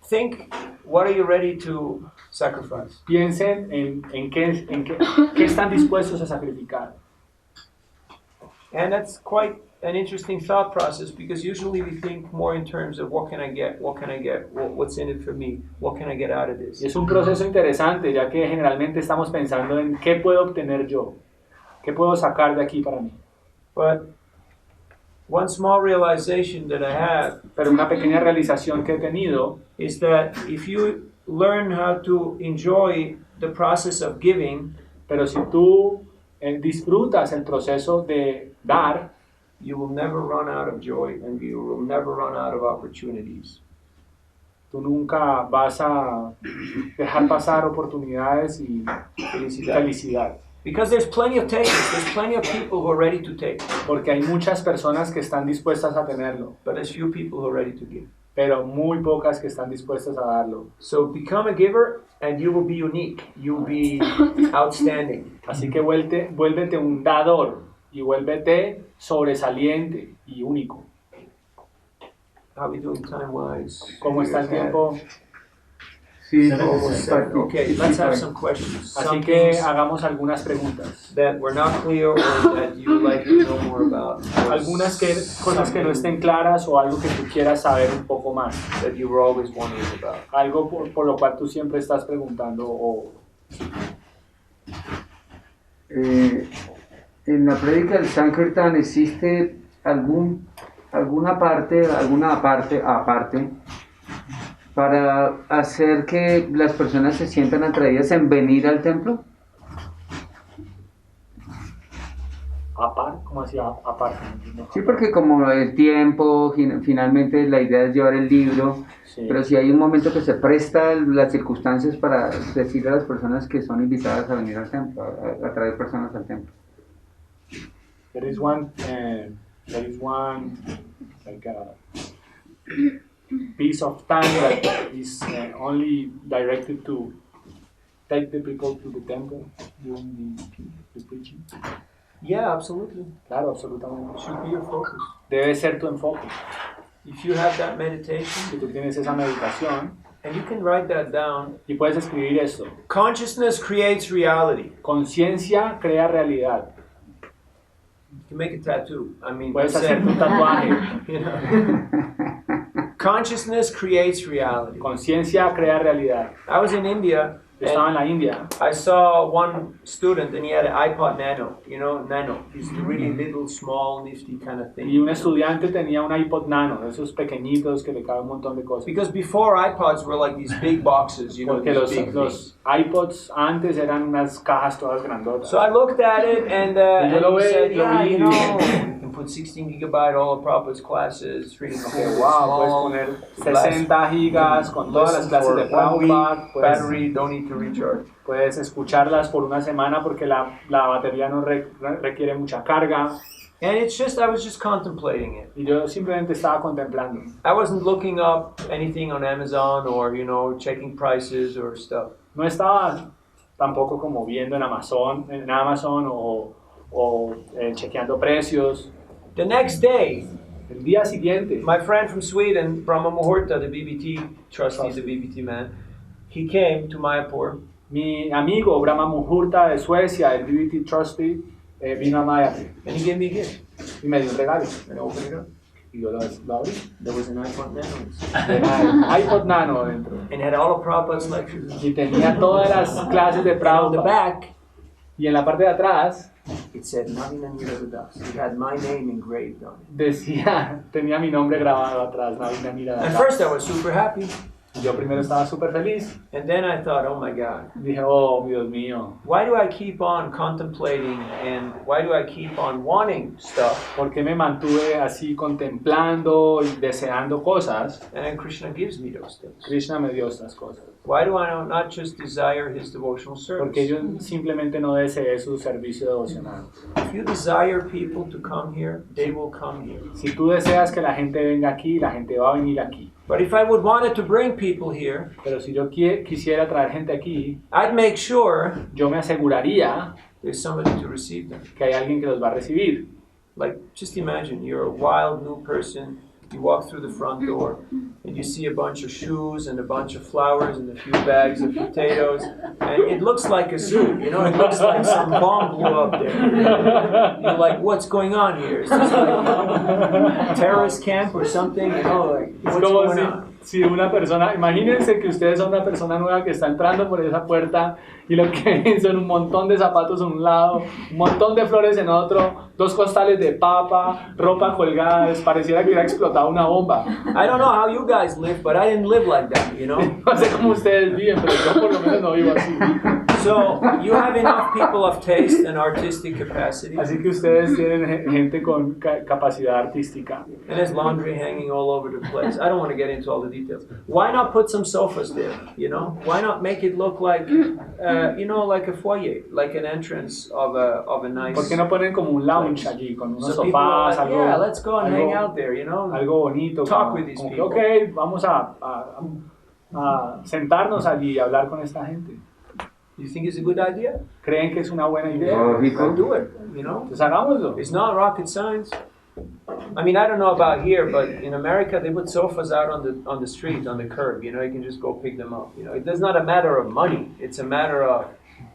think, what are you ready to sacrifice? Piensen en qué están dispuestos a sacrificar. And that's quite an interesting thought process because usually we think more in terms of what can I get, what's in it for me, what can I get out of Y this. es un proceso interesante, ya que generalmente estamos pensando en qué puedo obtener yo, qué puedo sacar de aquí para mí. But one small realization that I have Pero una pequeña realización que he tenido is that if you learn how to enjoy the process of giving, pero si tú disfrutas el proceso de dar, you will never run out of joy and you will never run out of opportunities. tú nunca vas a dejar pasar oportunidades y felicidad. Because there's plenty of takers, there's plenty of people who are ready to take, Porque hay muchas personas que están dispuestas a tenerlo, but there's few people who are ready to give. pero muy pocas que están dispuestas a darlo. So become a giver and you will be unique, you'll be outstanding. Así que vuélvete un dador y vuélvete sobresaliente y único. How are we doing time-wise? ¿Cómo está el tiempo? Sí, Almost seven. Okay, let's have some questions. Así Some que things hagamos algunas preguntas. that were not clear or that you would like to know more about. or Algunas cosas que no estén claras o algo que tú quieras saber un poco más. that you were always wondering about. Algo por lo cual tú siempre estás preguntando o en la prédica del Sankirtan existe alguna parte aparte para hacer que las personas se sientan atraídas en venir al templo. ¿cómo así aparte? No entiendo. Sí, porque como el tiempo, finalmente la idea es llevar el libro, Sí. pero si hay un momento que se presta las circunstancias para decirle a las personas que son invitadas a venir al templo, a traer personas al templo. There is one like a piece of time that is only directed to take the people to the temple during the preaching. Yeah, absolutely. Claro, absolutamente. Should be your focus. Debe ser tu enfoque. If you have that meditation, Si tú tienes esa meditación and you can write that down, y puedes escribir esto. consciousness creates reality. Conciencia crea realidad. You can make a tattoo. I mean, Puedes that's hacer it. tu tatuaje. You know? Consciousness creates reality. Conciencia crea realidad. I was in India. Yo estaba en And la India I saw one student and he had an iPod Nano, you know, Nano, this really little, small, nifty kind of thing. y un estudiante tenía un iPod Nano, esos pequeñitos que le cabe un montón de cosas. Because before iPods were like these big boxes, you know, Porque these big things. los iPods antes eran unas cajas todas grandotas. So I looked at it and, Y yo lo he vi, said, lo yeah, vi, you y know, dije, you can put 16 gigabyte all of Prabhupada's classes, really okay, wow, puedes poner 60 gigas con todas las clases de Prabhupada, battery, don't need to recharge. puedes escucharlas por una semana porque la batería no requiere mucha carga. And it's just, I was just contemplating it. Y yo simplemente estaba contemplando. I wasn't looking up anything on Amazon or, you know, checking prices or stuff. No estaba tampoco como viendo en Amazon o chequeando precios. The next day, El día siguiente, my friend from Sweden, Brahma Muhurta, the BBT trustee, the BBT man, he came to Mayapur. mi amigo Brahma Muhurta de Suecia, el DBT Trustee, vino a Mayapur And he gave me a gift. y me dio un regalo. And I opened it up. Y yo lo abrí. There was an iPhone Nano. Tenía iPod Nano dentro. And it had all of Prabhupada's lectures. Y tenía todas las clases de And on the Prabhupada. back, Y en la parte de atrás it said Navina Nirada. It had my name engraved on it. decía, tenía mi nombre grabado atrás, Navina Nirada. At first I was super happy. Yo primero estaba súper feliz. And then I thought, oh my God, Dije, oh, Dios mío, why do I keep on contemplating and why do I keep on wanting stuff? ¿por qué me mantuve así contemplando y deseando cosas? And then Krishna gives me those things. Krishna me dio estas cosas. Why do I not just desire his devotional Porque service? yo simplemente no deseé su servicio devocional. If you desire people to come here, they will come here. Si tú deseas que la gente venga aquí, la gente va a venir aquí. But if I would wanted to bring people here, Pero si yo quisiera traer gente aquí, I'd make sure yo me aseguraría there's somebody to receive them. que hay alguien que los va a recibir. Like, just imagine you're a wild new person. You walk through the front door and you see a bunch of shoes and a bunch of flowers and a few bags of potatoes, and it looks like a zoo, you know, it looks like some bomb blew up there. You're like, what's going on here? Is this like a terrorist camp or something? You know, like, Es what's como going on? si una persona, imagínense que ustedes son una persona nueva que está entrando por esa puerta y lo que ven son un montón de zapatos en un lado, un montón de flores en otro, 2 costales de papa, ropa colgada, pareciera que hubiera explotado una bomba. I don't know how you guys live, but I didn't live like that, you know? No sé cómo ustedes viven, pero yo por lo menos no vivo así. So, you have enough people of taste and artistic capacity, Así que ustedes tienen gente con capacidad artística. and there's laundry hanging all over the place. I don't want to get into all the details. Why not put some sofas there, you know? Why not make it look like, you know, like a foyer, like an entrance of a nice... ¿Por qué no ponen como un lounge allí con unos So people are sofás, like, algo, yeah, let's go and hang algo, out there, you know? algo bonito? Talk Como, with these como que, people. ok, vamos a sentarnos allí y hablar con esta gente. You think it's a good idea? ¿Creen que es una buena idea? Then do it, you know? Pues hagámoslo. It's not rocket science. I mean, I don't know about here, but in America they put sofas out on the street, on the curb. You know, you can just go pick them up. You know, it's not a matter of money; it's a matter of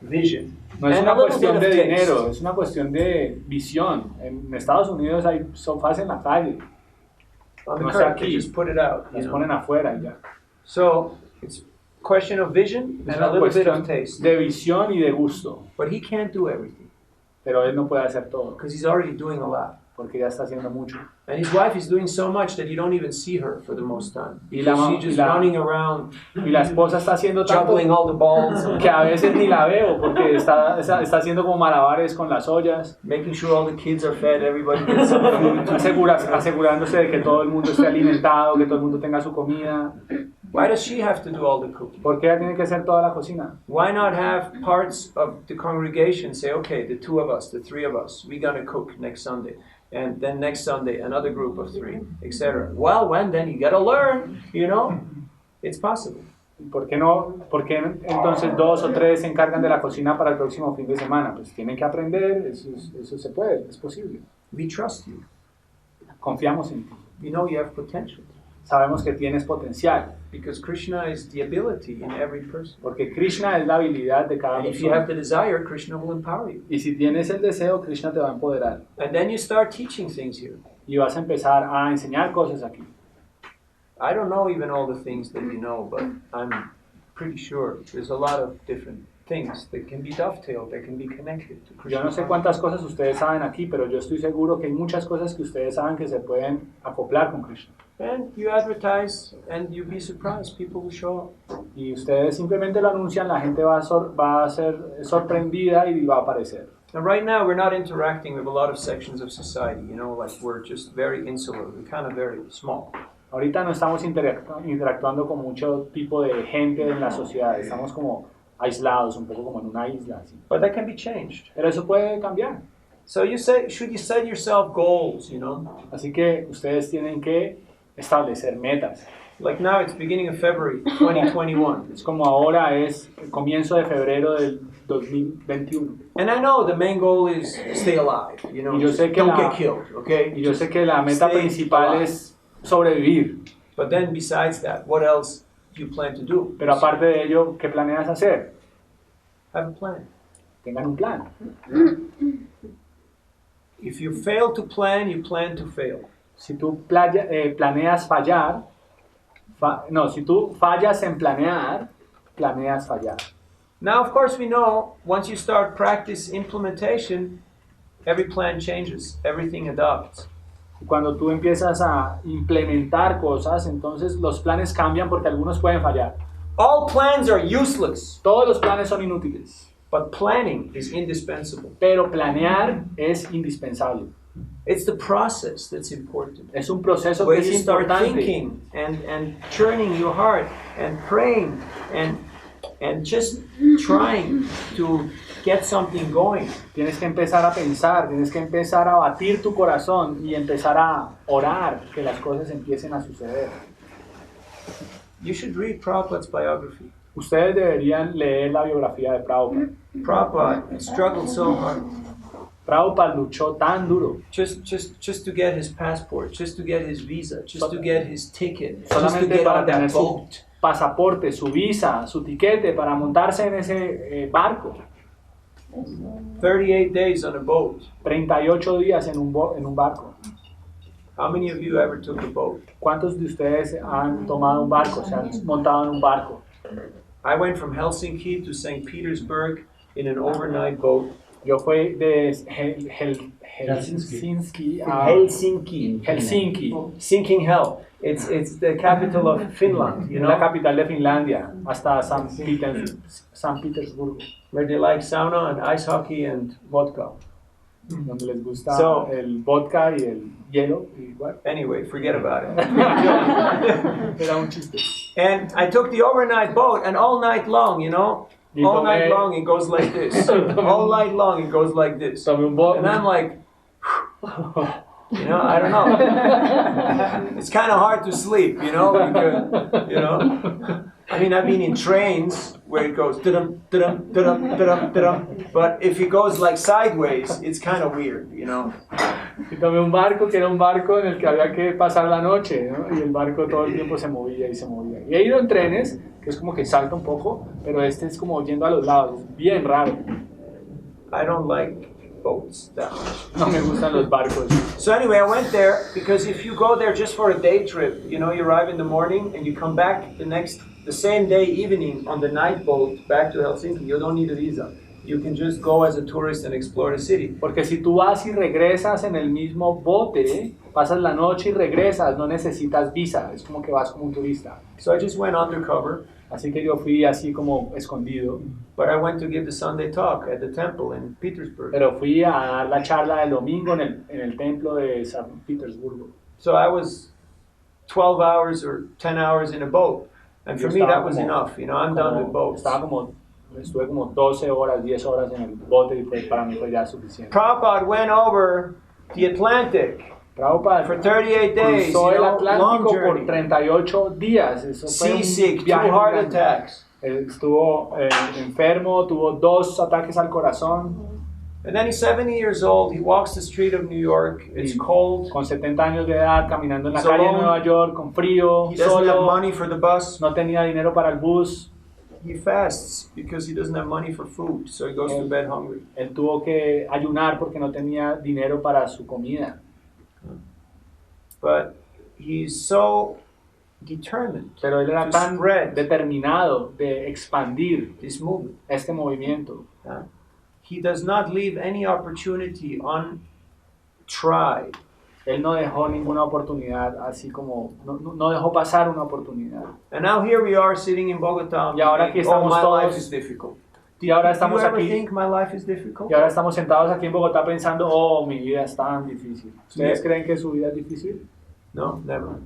vision. No es And una a little cuestión bit de of taste. dinero, es una cuestión de visión. En Estados Unidos hay sofás en la calle, On the No sé curb, they aquí. just put it out. You las know? ponen afuera y ya. So it's question of vision Es and a una little bit cuestión of taste. de visión y de gusto. But he can't do everything Pero él no puede hacer todo, because he's already doing a lot. porque ya está haciendo mucho. And his wife is doing so much that you don't even see her for the most time. Y la Because ma- she's just y la- running around, Y la esposa está haciendo tanto juggling all the balls, and que a veces ni la veo, porque está haciendo como malabares con las ollas, making sure all the kids are fed, everybody gets some food. asegurándose de que todo el mundo esté alimentado, que todo el mundo tenga su comida. Why does she have to do all the cooking? ¿Por qué ella tiene que hacer toda la cocina? Why not have parts of the congregation say, okay, the 2 of us, the 3 of us, we're going to cook next Sunday. And then next Sunday, another group of 3, etc. Well, when then you got to learn, you know, it's possible. ¿Por qué entonces 2 o 3 se encargan de la cocina para el próximo fin de semana? Pues tienen que aprender, eso se puede, es posible. We trust you. Confiamos en ti. We know you have potential. Sabemos que tienes potencial, Because Krishna is the ability in every person. porque Krishna es la habilidad de cada And if you have persona. the desire, Krishna will empower you. Y si tienes el deseo, Krishna te va a empoderar. And then you start teaching things here. Y vas a empezar a enseñar cosas aquí. I don't know even all the things that you know, but I'm pretty sure there's a lot of different things that can be dovetailed, that can be connected to Krishna. Yo no sé cuántas cosas ustedes saben aquí, pero yo estoy seguro que hay muchas cosas que ustedes saben que se pueden acoplar con Krishna. And you advertise, and you'll be surprised. People will show up. Y ustedes simplemente lo anuncian, la gente va a ser sorprendida y va a aparecer. And right now, we're not interacting with a lot of sections of society. You know, like we're just very insular. We're kind of very small. Ahorita no estamos interactuando con mucho tipo de gente en la sociedad, estamos como aislados, un poco como en una isla. Así. But that can be changed. Pero eso puede cambiar. So should you set yourself goals? You know, Así que ustedes tienen que establecer metas. Like now, it's beginning of February 2021. Es como ahora es el comienzo de febrero del 2021. And I know the main goal is stay alive, you know, Y yo sé que don't la- get killed, okay? Y yo sé que la meta Stay principal alive. es sobrevivir. But then besides that, what else do you plan to do? Pero aparte de ello, ¿qué planeas hacer? Have a plan. Tengan un plan. If you fail to plan, you plan to fail. Si tú planeas fallar, si tú fallas en planear, planeas fallar. Now, of course, we know once you start practice implementation, every plan changes, everything adopts. Cuando tú empiezas a implementar cosas, entonces los planes cambian porque algunos pueden fallar. All plans are useless, Todos los planes son inútiles, but planning is indispensable. pero planear es indispensable. It's the process that's important. Es un proceso que Where es you start importante. thinking and churning your heart and praying and just trying to get something going. Tienes que empezar a pensar, tienes que empezar a batir tu corazón y empezar a orar que las cosas empiecen a suceder. You should read Prabhupada's biography. Ustedes deberían leer la biografía de Prabhupada. Prabhupada struggled so hard Prabhupada luchó tan duro just to get his passport, just to get his visa, just to get his ticket, just to solamente get para on tener that su boat. pasaporte, su visa, su tiquete para montarse en ese barco. 38 days on a boat. 38 días en un barco. How many of you ever took a boat? ¿Cuántos de ustedes han tomado un barco, se han montado en un barco? I went from Helsinki to St. Petersburg in an overnight boat. Yo fui de Helsinki a Helsinki. Helsinki, Sinking hell. It's the capital of Finland, you la know, capital de Finlandia, hasta San Petersburgo, where they like sauna and ice hockey and vodka. donde les gusta So- el vodka y el hielo. Y bueno, Anyway, forget about it. era un chiste. And I took the overnight boat, and all night long, you know, Y all night tomé- long it goes like this. All night long it goes like this. Tomé un bote. And I'm like, you know, I don't know. It's kind of hard to sleep, you know, because, you know. I mean, I've been in trains where it goes da-dum, da-dum, da-dum, da-dum, da-dum. But if it goes like sideways, it's kind of weird, you know. Y tomé un barco que era un barco en el que había que pasar la noche, ¿no? Y el barco todo el tiempo se movía y se movía. Y he ido en trenes, que es como que salta un poco, pero este es como yendo a los lados, es bien raro. I don't like boats that much. No me gustan los barcos. So anyway, I went there because if you go there just for a day trip, you know, you arrive in the morning and you come back the same day evening on the night boat back to Helsinki, you don't need a visa. You can just go as a tourist and explore the city. Porque si tú vas y regresas en el mismo bote, pasas la noche y regresas, no necesitas visa, es como que vas como un turista. So I just went undercover, Así que yo fui así como escondido, but I went to give the Sunday talk at the temple in Petersburg. pero fui a dar la charla del domingo en el templo de San Petersburgo. So I was 12 hours or 10 hours in a boat. And for me that was enough, you know, I'm done with boats. Estuve como 12 horas, 10 horas en el bote y para mí fue ya suficiente. Prabhupada went over the Atlantic Prabhupada for 38 days, cruzó you el know, long Atlántico por journey. 38 días. Eso fue un Seasick, 2 viaje heart gigante. attacks. Estuvo enfermo, tuvo 2 ataques al corazón. And then he's 70 years old, he walks the street of New York, it's cold, Con 70 años de edad, caminando en la He's calle de alone. Nueva York, con frío, he doesn't have solo, money for the bus. no tenía dinero para el bus. He fasts because he doesn't have money for food, so he goes to bed hungry. Él tuvo que ayunar porque no tenía dinero para su comida. But he's so determined Pero él era to tan spread determinado de expandir this movement. este movimiento. He does not leave any opportunity untried. Él no dejó ninguna oportunidad, así como no dejó pasar una oportunidad. And now here we are sitting in Bogotá. Y ahora aquí estamos my todos- life is difficult. Y ahora Do you estamos ever aquí, think my life is difficult? y ahora estamos sentados aquí en Bogotá pensando, oh, mi vida es tan difícil. ¿Ustedes Sí. creen que su vida es difícil? No, never.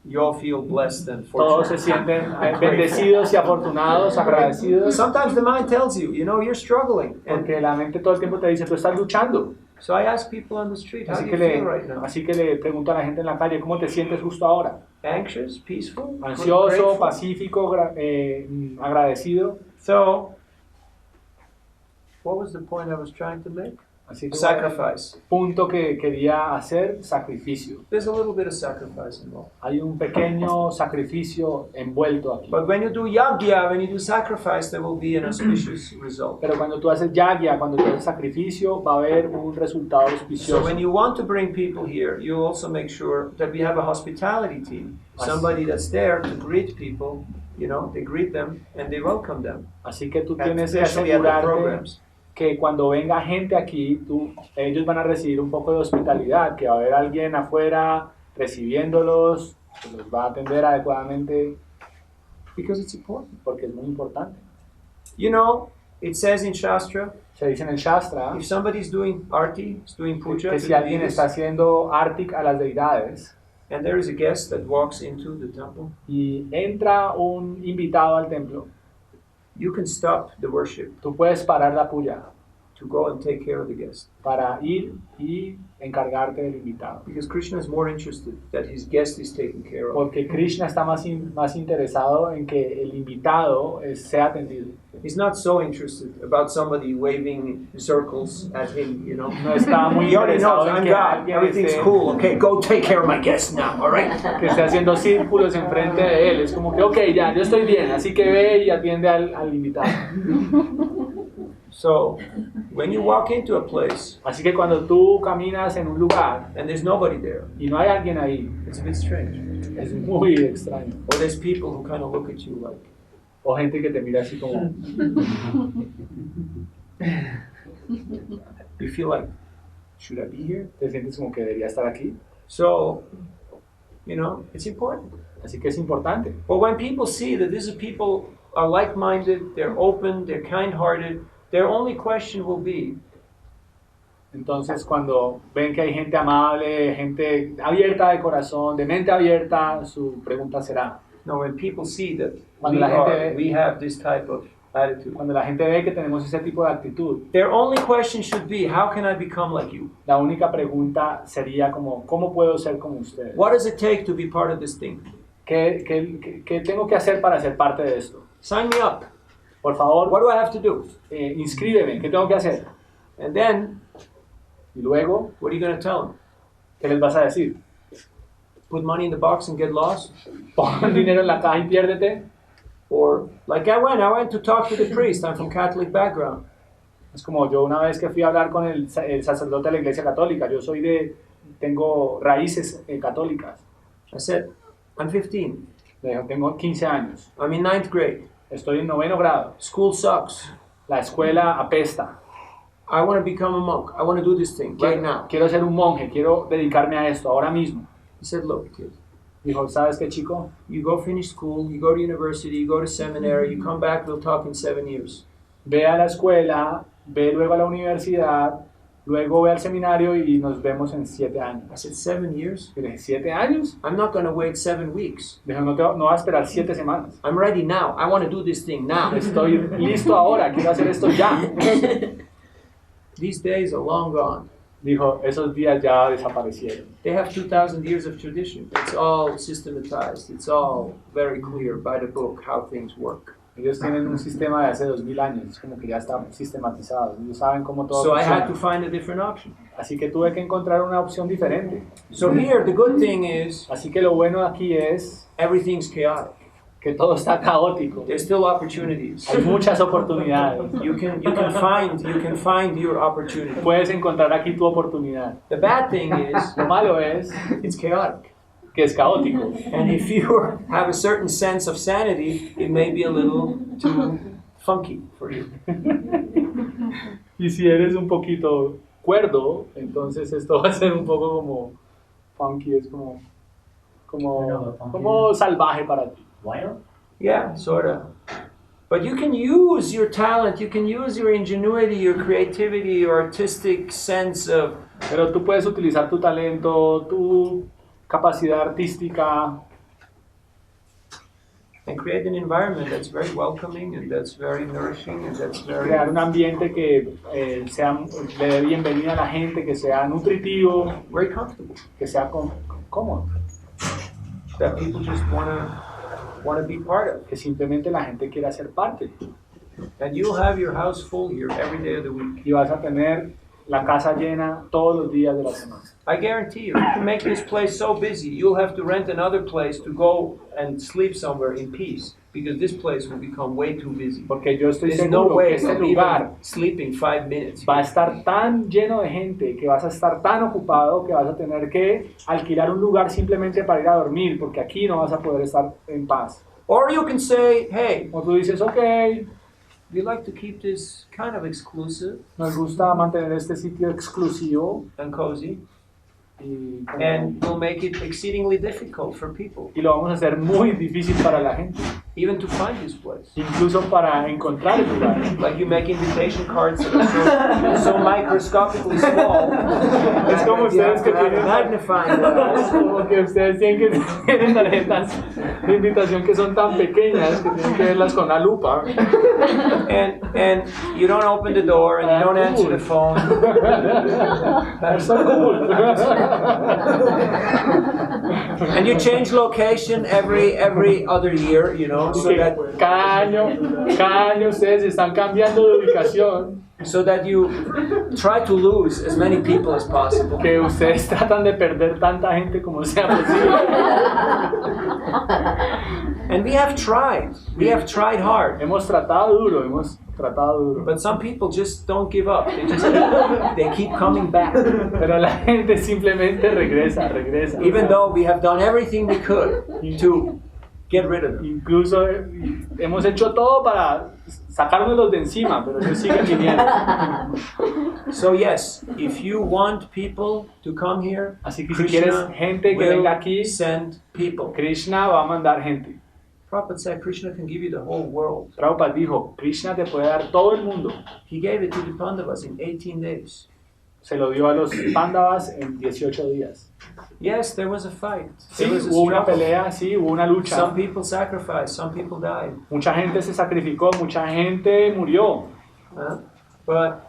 You all feel blessed and Todos se fortunate. sienten bendecidos y afortunados, agradecidos, Sometimes the mind tells you, you know, you're struggling. And porque la mente todo el tiempo te dice, tú estás luchando. So I ask people on the street, how do you feel right now? Así que le pregunto a la gente en la calle, ¿cómo te sientes justo ahora? Anxious, peaceful, Ansioso, grateful? pacífico, agradecido. So, what was the point I was trying to make? Así que Sacrifice. punto que quería hacer, sacrificio. There's a little bit of sacrifice involved. Hay un pequeño sacrificio envuelto aquí. But when you do yagya, when you do sacrifice, there will be an auspicious result. Pero cuando tú haces yagya, cuando tú haces sacrificio, va a haber un resultado So auspicioso. when you want to bring people here, you also make sure that we have a hospitality team, somebody that's there to greet people. You know, they greet them and they welcome them. Así que tú And tienes que especially at the asegurarte programs. que cuando venga gente aquí, ellos van a recibir un poco de hospitalidad, que va a haber alguien afuera recibiéndolos, que los va a atender adecuadamente, Because it's important. porque es muy importante. You know, it says in Shastra, Se dice en el Shastra if somebody's doing arti, is doing puja, que to si alguien deities, está haciendo artik a las deidades and there is a guest that walks into the temple, y entra un invitado al templo, you can stop the worship tú puedes parar la puya to go and take care of the guest. para ir y encargarte del invitado. Because Krishna is more interested that his guest is taken care of. Porque Krishna está más interesado en que el invitado sea atendido. He's not so interested about somebody waving circles at him, you know. No está muy He already knows, interesado en I'm que God, alguien everything's esté, cool, okay, go take care of my guest now, all right? que esté haciendo círculos enfrente de él. Es como que, ok, ya, yo estoy bien, así que ve y atiende al invitado. So, when you walk into a place Así que cuando tú caminas en un lugar and there's nobody there, y no hay alguien ahí, it's a bit strange. es muy extraño. Or there's people who kind of look at you like, O gente que te mira así como, you feel like, should I be here? te sientes como que debería estar aquí. So, you know, it's important. Así que es importante. But when people see that these people are like-minded, they're open, they're kind-hearted, their only question will be, Entonces, cuando ven que hay gente amable, gente abierta de corazón, de mente abierta, su pregunta será, no, when people see that Cuando la gente ve- we have this type of attitude, cuando la gente ve que tenemos ese tipo de actitud, their only question should be, how can I become like you? la única pregunta sería como, ¿cómo puedo ser como ustedes? What does it take to be part of this thing? ¿Qué tengo que hacer para ser parte de esto? Sign me up. Por favor, What do I have to do? inscríbeme, ¿qué tengo que hacer? And then, Y luego, what are you going to tell them? ¿qué les vas a decir? Put money in the box and get lost? Pon dinero en la caja y piérdete. Or, like I went to talk to the priest, I'm from Catholic background. Es como yo una vez que fui a hablar con el sacerdote de la iglesia católica, tengo raíces católicas. I said, I'm 15. Le dijo, tengo 15 años, I'm in 9th grade. estoy en 9º grado, School sucks. la escuela apesta. I want to become a monk. I want to do this thing right now. Quiero ser un monje, quiero dedicarme a esto ahora mismo. He said, look, kid, Dijo, ¿sabes qué, chico? you go finish school, you go to university, you go to seminary, you come back, we'll talk in 7 years. Ve a la escuela, ve luego a la universidad, luego ve al seminario y nos vemos en 7 años. I said, 7 years? Y le dije, ¿7 años? I'm not going to wait 7 weeks. Dijo, no va a esperar 7 semanas. I'm ready now. I want to do this thing now. Estoy listo ahora, quiero hacer esto ya. These days are long gone. Dijo, esos días ya desaparecieron. They have 2,000 years of tradition. It's all systematized. It's all very clear by the book how things work. Ellos tienen un sistema de hace 2000 años, es como que ya está sistematizado. Ellos saben cómo todo So I funciona. had to find a different option. Así que tuve que encontrar una opción diferente. So here, the good thing is Así que lo bueno aquí es everything's chaotic. que todo está caótico. There's still opportunities. Hay muchas oportunidades. You can find your opportunity. Puedes encontrar aquí tu oportunidad. The bad thing is Lo malo es it's chaotic. que es caótico. And if you have a certain sense of sanity, it may be a little too funky for you. Y si eres un poquito cuerdo, entonces esto va a ser un poco como funky, es como salvaje para ti. Wild? Yeah, sort of. But you can use your talent, you can use your ingenuity, your creativity, your artistic sense of Pero tú puedes utilizar tu talento, tu capacidad artística and create an environment that's very welcoming and that's very nourishing and that's very Crear un ambiente que le dé bienvenida a la gente, que sea nutritivo, very comfortable. que sea cómodo, That people just wanna be part of. que simplemente la gente quiera ser parte. And you'll have your house full here every day of the week. Y vas a tener la casa llena todos los días de la semana. I guarantee you, to make this place so busy, you'll have to rent another place to go and sleep somewhere in peace, because this place will become way too busy. Porque yo estoy There's no seguro que way este of lugar even sleeping 5 minutes. va a estar tan lleno de gente, que vas a estar tan ocupado, que vas a tener que alquilar un lugar simplemente para ir a dormir, porque aquí no vas a poder estar en paz. Or you can say, hey, O tú dices, ok, we like to keep this kind of exclusive nos gusta mantener este sitio exclusivo and cozy, y, and we'll make it exceedingly difficult for people, y lo vamos a hacer muy difícil para la gente, even to find this place. incluso para encontrar el lugar. Like you make invitation cards that are so microscopically small. Es como ustedes que tienen magnifying glass. como que ustedes tienen tarjetas de invitación que son tan pequeñas que tienen que verlas con una lupa. And you don't open the door and you don't answer the phone. That's so cool. And you change location every other year, you know, so that Cada año ustedes están cambiando de ubicación, you try to lose as many people as possible. que ustedes tratan de perder tanta gente como sea posible. And we have tried hard. Hemos tratado duro. But some people just don't give up. They keep coming back. Pero la gente simplemente regresa. Even though we have done everything we could to get rid of them. Incluso hemos hecho todo para sacárnoslos de encima, pero ellos siguen viniendo. So yes, if you want people to come here, Así que si quieres gente que venga aquí, will send people. Krishna va a mandar gente. Prabhupada said Krishna can give you the whole world. Prabhupada dijo, Krishna te puede dar todo el mundo. He gave it to the Pandavas in 18 days. Se lo dio a los Pándavas en 18 días. Yes, there was a fight. Sí, There was a hubo una struggle. pelea, sí, hubo una lucha. Some people sacrificed, some people died. Mucha gente se sacrificó, mucha gente murió. But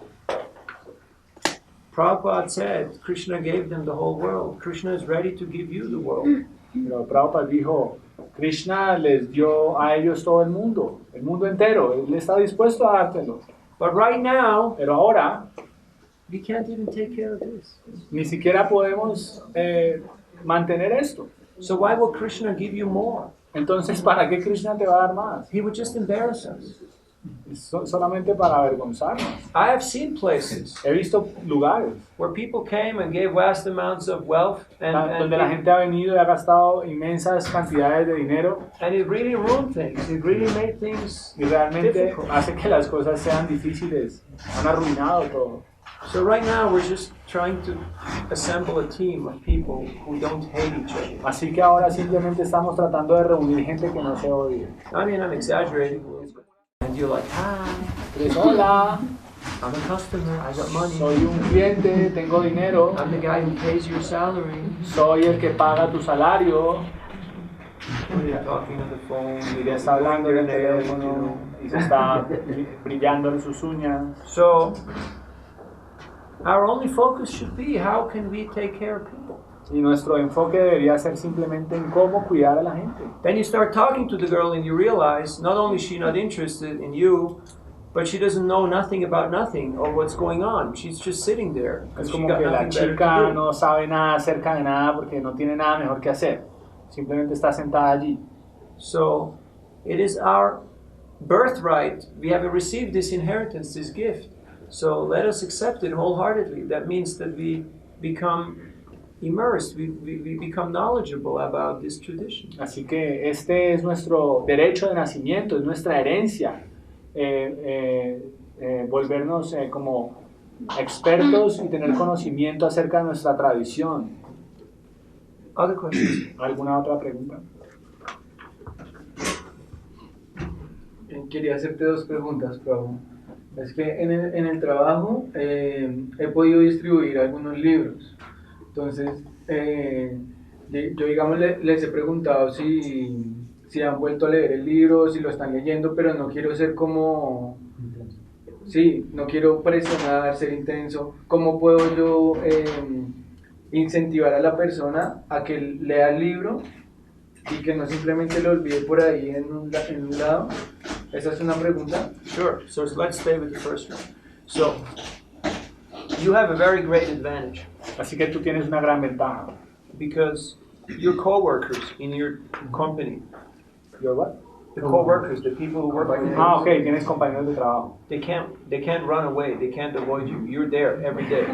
Prabhupada said Krishna gave them the whole world. Krishna is ready to give you the world. Pero Prabhupada dijo, Krishna les dio a ellos todo el mundo entero. Él está dispuesto a dártelo. But right now, Pero ahora, we can't even take care of this. ni siquiera podemos mantener esto. So why will Krishna give you more? Entonces, ¿para qué Krishna te va a dar más? He would just embarrass us. Solamente para avergonzarnos. I have seen places He visto lugares where people came and gave vast amounts of wealth donde la gente ha venido y ha gastado inmensas cantidades de dinero and it really ruined things. It really made things y realmente difficult. hace que las cosas sean difíciles. Han arruinado todo. So right now we're just trying to assemble a team of people who don't hate each other. Así que ahora simplemente estamos tratando de reunir gente que no se odie. I mean, I'm exaggerating a little bit. And you're like, hi, Pues, hola, I'm a customer, I got money. soy un cliente, tengo dinero, I'm the guy who pays your salary. soy el que paga tu salario. You're talking on the phone. Y ya está hablando en el teléfono y se está brillando en sus uñas. So our only focus should be how can we take care of people. Y nuestro enfoque debería ser simplemente en cómo cuidar a la gente. Then you start talking to the girl and you realize not only is she not interested in you, but she doesn't know nothing about nothing or what's going on. She's just sitting there. Es She como got que la nothing better chica to do. no sabe nada acerca de nada porque no tiene nada mejor que hacer. Simplemente está sentada allí. So it is our birthright. We have received this inheritance, this gift. So let us accept it wholeheartedly. That means that we become immersed, we become knowledgeable about this tradition. Así que este es nuestro derecho de nacimiento, es nuestra herencia. Volvernos como expertos y tener conocimiento acerca de nuestra tradición. Other questions? ¿Alguna otra pregunta? Quería hacerte dos preguntas, Prabhu. Es que en el trabajo he podido distribuir algunos libros. Entonces, yo digamos les he preguntado si si han vuelto a leer el libro, si lo están leyendo, pero no quiero ser como, sí, no quiero presionar, ser intenso. ¿Cómo puedo yo incentivar a la persona a que lea el libro y que no simplemente lo olvide por ahí en un lado? Esa es una pregunta. Sure. So let's stay with the first one. So you have a very great advantage Así que tú tienes una gran ventaja. because your coworkers in your company, ¿Yo what? the coworkers, the people who work with you, Ah, ok, tienes compañeros de trabajo. they can't run away. They can't avoid you. You're there every day.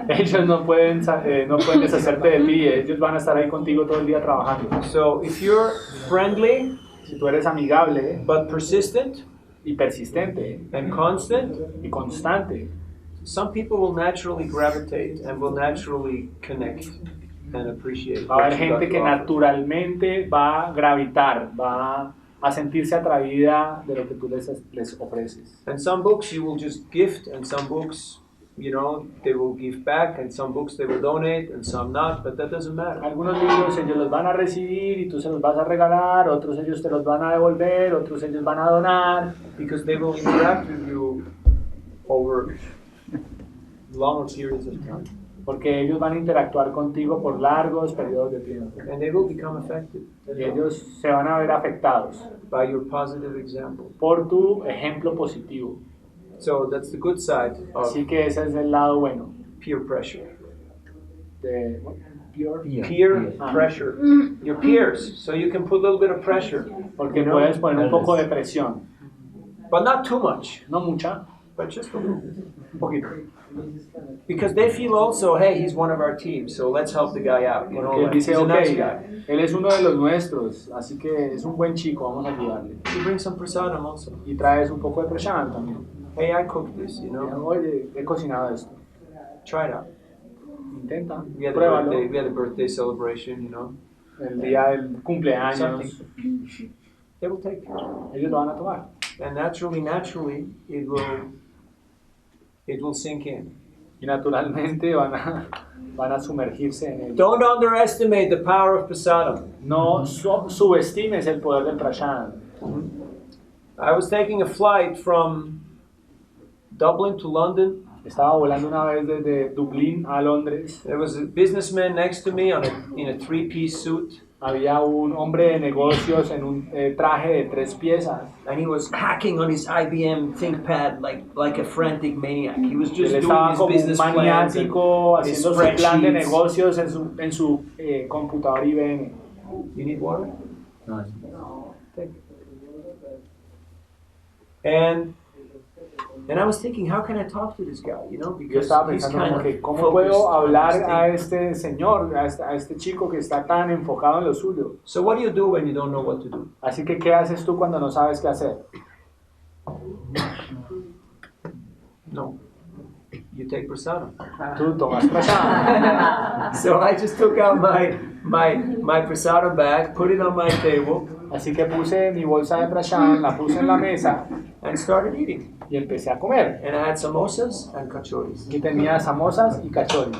Ellos no pueden deshacerte de ti, ellos van a estar ahí contigo todo el día trabajando. So if you're friendly Si tú eres amigable but persistent y persistente and constant, y constante, some people will naturally gravitate and will naturally connect and appreciate. va a haber what you got gente to que offer. naturalmente va a gravitar, va a sentirse atraída de lo que tú les ofreces. And some books you will just gift, and some books, they will give back, and some books they will donate, and some not, but that doesn't matter. Algunos libros ellos los van a recibir y tú se los vas a regalar, otros ellos te los van a devolver, otros ellos van a donar, Because they will interact with you over longer periods of time. porque ellos van a interactuar contigo por largos periodos de tiempo. And they will become affected Y ellos se van a ver afectados by your positive example. por tu ejemplo positivo. So that's the good side of Así que ese es el lado bueno peer pressure. de Peer Ah. pressure. Your peers. So you can put a little bit of pressure, porque puedes poner un poco de presión, but not too much, no mucha, but just a little. un poquito. Because they feel also, hey, he's one of our team, so let's help the guy out. Porque él Like, dice, he's a ok, nice guy. él es uno de los nuestros, así que es un buen chico, vamos a ayudarle. You bring some prasadam also. Y traes un poco de presión también. Hey, I cooked this, Oye, he cocinado esto. Try it out. Intenta, We had pruébalo. a birthday celebration, El día del cumpleaños, Something. They will take it. ellos lo van a tomar. And naturally, it will sink in. Y naturalmente van a sumergirse en él. Don't underestimate the power of prasadam. No subestimes el poder del prashad. I was taking a flight from Dublin to London. Estaba volando una vez desde Dublín a Londres. There was a businessman next to me in a three-piece suit, Había un hombre de negocios en un traje de 3 piezas. and he was hacking on his IBM ThinkPad like a frantic maniac. He was Él just doing estaba his como un business plans and maniático his haciendo su plan de spreadsheets. negocios en su computador IBM. You need water? No, Take it. And I was thinking, how can I talk to this guy? Yo Because estaba he's pensando kind como of que cómo focused puedo on hablar his a thing. este señor, a este chico que está tan enfocado en lo suyo. So what do you do when you don't know what to do? Así que, ¿qué haces tú cuando no sabes qué hacer? No. You take prasadam. Tú tomas prashad. So I just took out my prasadam bag, put it on my table, Así que puse mi bolsa de prashad, la puse en la mesa and started eating. y empecé a comer. And I had samosas and kachoris. Y tenía samosas y cachoris.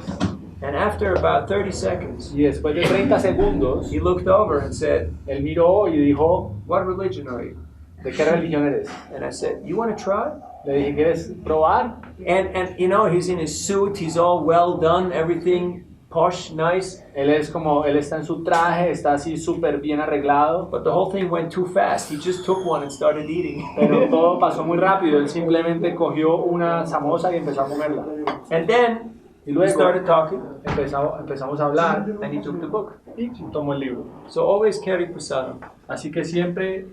And after about 30 seconds, Y después de 30 segundos, he looked over and said, él miró y dijo, "What religion are you?" ¿de qué religión eres? And I said, "You want to try?" Le dije, ¿quieres probar? And he's in his suit, he's all well done, everything posh, nice. Él está en su traje, está así súper bien arreglado, But the whole thing went too fast. He just took one and started eating. pero todo pasó muy rápido. Él simplemente cogió una samosa y empezó a comerla. And then Y we luego started talking, empezamos a hablar and he took the book. y tomó el libro. So always carry prasadam. Así que siempre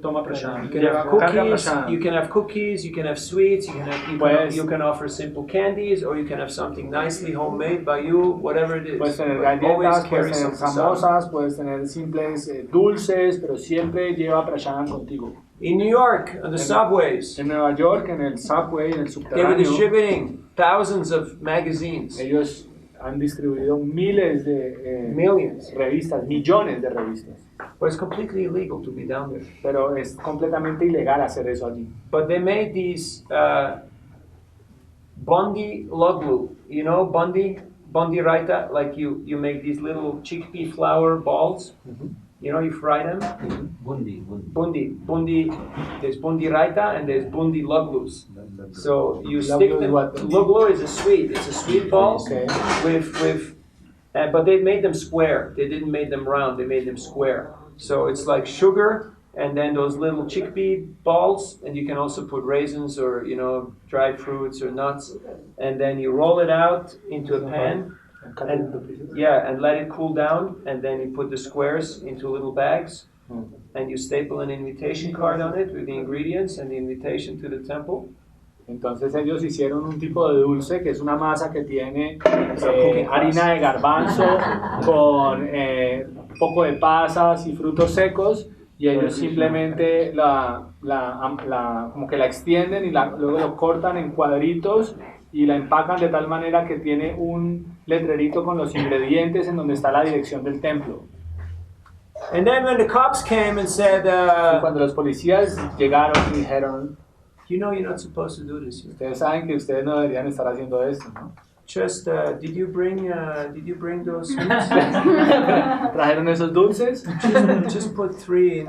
toma prashad. You can Lleva have carga cookies, prashad. you can have cookies, you can have sweets, you can offer simple candies, or you can have something nicely homemade by you, whatever it is. Puedes tener But always galletas, carry puedes tener some prasadam. samosas, puedes tener simples dulces, pero siempre lleva prashad contigo. In New York, on the subways, En Nueva York, en el subway, en el they were subterráneo, distributing thousands of magazines, ellos han distribuido miles de millions. revistas, millones de revistas. But it's completely illegal to be down there. Pero es completamente ilegal hacer eso allí. But they made these Bundi loglu, Bundi raita, like you make these little chickpea flour balls, You know, you fry them. Bundi. Bundi. There's bundi raita and there's bundi luglus. So you stick Luglu is them. what? Luglu is a sweet. It's a sweet ball Okay. but they made them square. They didn't make them round. They made them square. So it's like sugar and then those little chickpea balls, and you can also put raisins or dried fruits or nuts, and then you roll it out into a pan. And let it cool down, and then you put the squares into little bags, and you staple an invitation card on it with the ingredients and the invitation to the temple. Entonces ellos hicieron un tipo de dulce que es una masa que tiene harina de garbanzo con un poco de pasas y frutos secos, y ellos simplemente como que la extienden y luego lo cortan en cuadritos y la empacan de tal manera que tiene un letrerito con los ingredientes en donde está la dirección del templo. And then when the cops came and said, Y cuando los policías llegaron y dijeron, you know you're not supposed to do this. ustedes saben que ustedes no deberían estar haciendo esto, ¿no? Just did you bring those sweets? ¿Trajeron esos dulces? Just put 3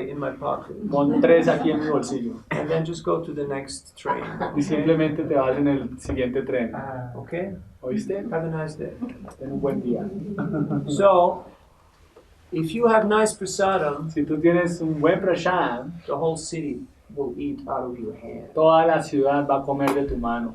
in my pocket. Pon 3 aquí en mi bolsillo. And then just go to the next train. Y simplemente te vas en el siguiente tren. Okay? ¿Oíste? Have a nice day. Ten un buen día. So, if you have nice prasadam, Si tú tienes un buen prashad, the whole city will eat out of your hand. toda la ciudad va a comer de tu mano.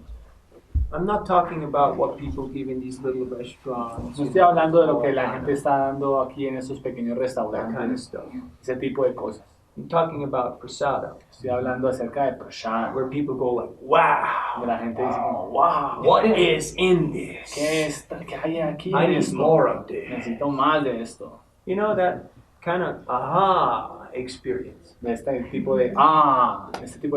I'm not talking about what people give in these little restaurants. No estoy hablando de lo que la gente está dando aquí en esos pequeños That kind of restaurantes, stuff. ese tipo de cosas. I'm talking about prasadam, Estoy hablando acerca de prashad, where people go like, wow, donde la gente dice como, wow, what is in this? ¿qué hay aquí? I en need esto? more of this. Necesito más de esto. You know, that kind of aha experience. De este tipo de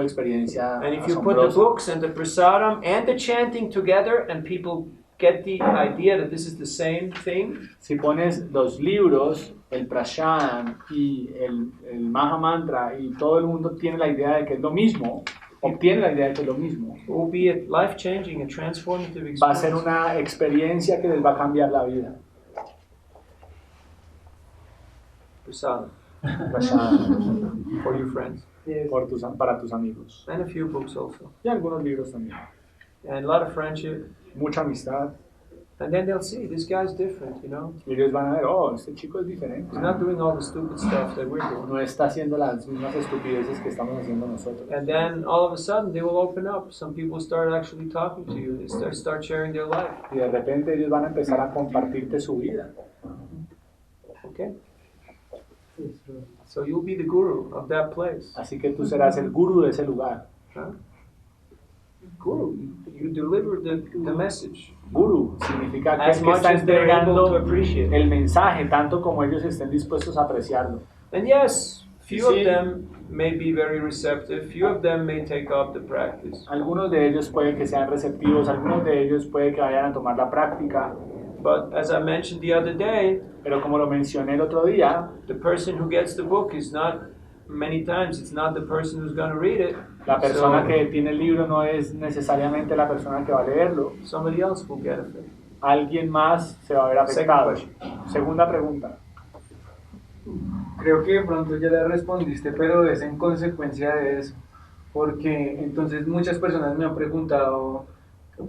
experiencia And if you put the asombrosa. books and the prasadam and the chanting together and people get the idea that this is the same thing, Si pones los libros, el prashad y el Maha Mantra, y todo el mundo tiene la idea de que es lo mismo, obtiene la idea de que es lo mismo, it will be a life-changing, a transformative va a ser experience. una experiencia que les va a cambiar la vida. Prasadam Prashad, for your friends. para tus amigos. And a few books also. Y algunos libros también. And a lot of friendship. Mucha amistad. And then they'll see, this guy's different, you know? Y ellos van a ver, oh, este chico es diferente. He's not doing all the stupid stuff that we're doing. No está haciendo las mismas estupideces que estamos haciendo nosotros. And then all of a sudden they will open up. Some people start actually talking to you. They start sharing their life. Y de repente ellos van a empezar a compartirte su vida. Okay? So you'll be the guru of that place. Así que tú serás el gurú de ese lugar. Huh? Guru, you deliver the message Guru significa que, as que much está as they're able to entregando appreciate. el mensaje, tanto como ellos estén dispuestos a apreciarlo. And yes, few Sí. of them may be very receptive. Few of them may take up the practice. Algunos de ellos pueden que sean receptivos, algunos de ellos puede que vayan a tomar la práctica, But as I mentioned the other day, pero como lo mencioné el otro día, the person who gets the book is not, many times, it's not the person who's going to read it. la persona So, que tiene el libro no es necesariamente la persona que va a leerlo. somebody else will get it. Alguien más se va a ver afectado. Second question. Segunda pregunta. Creo que de pronto ya le respondiste, pero es en consecuencia de eso. Porque entonces muchas personas me han preguntado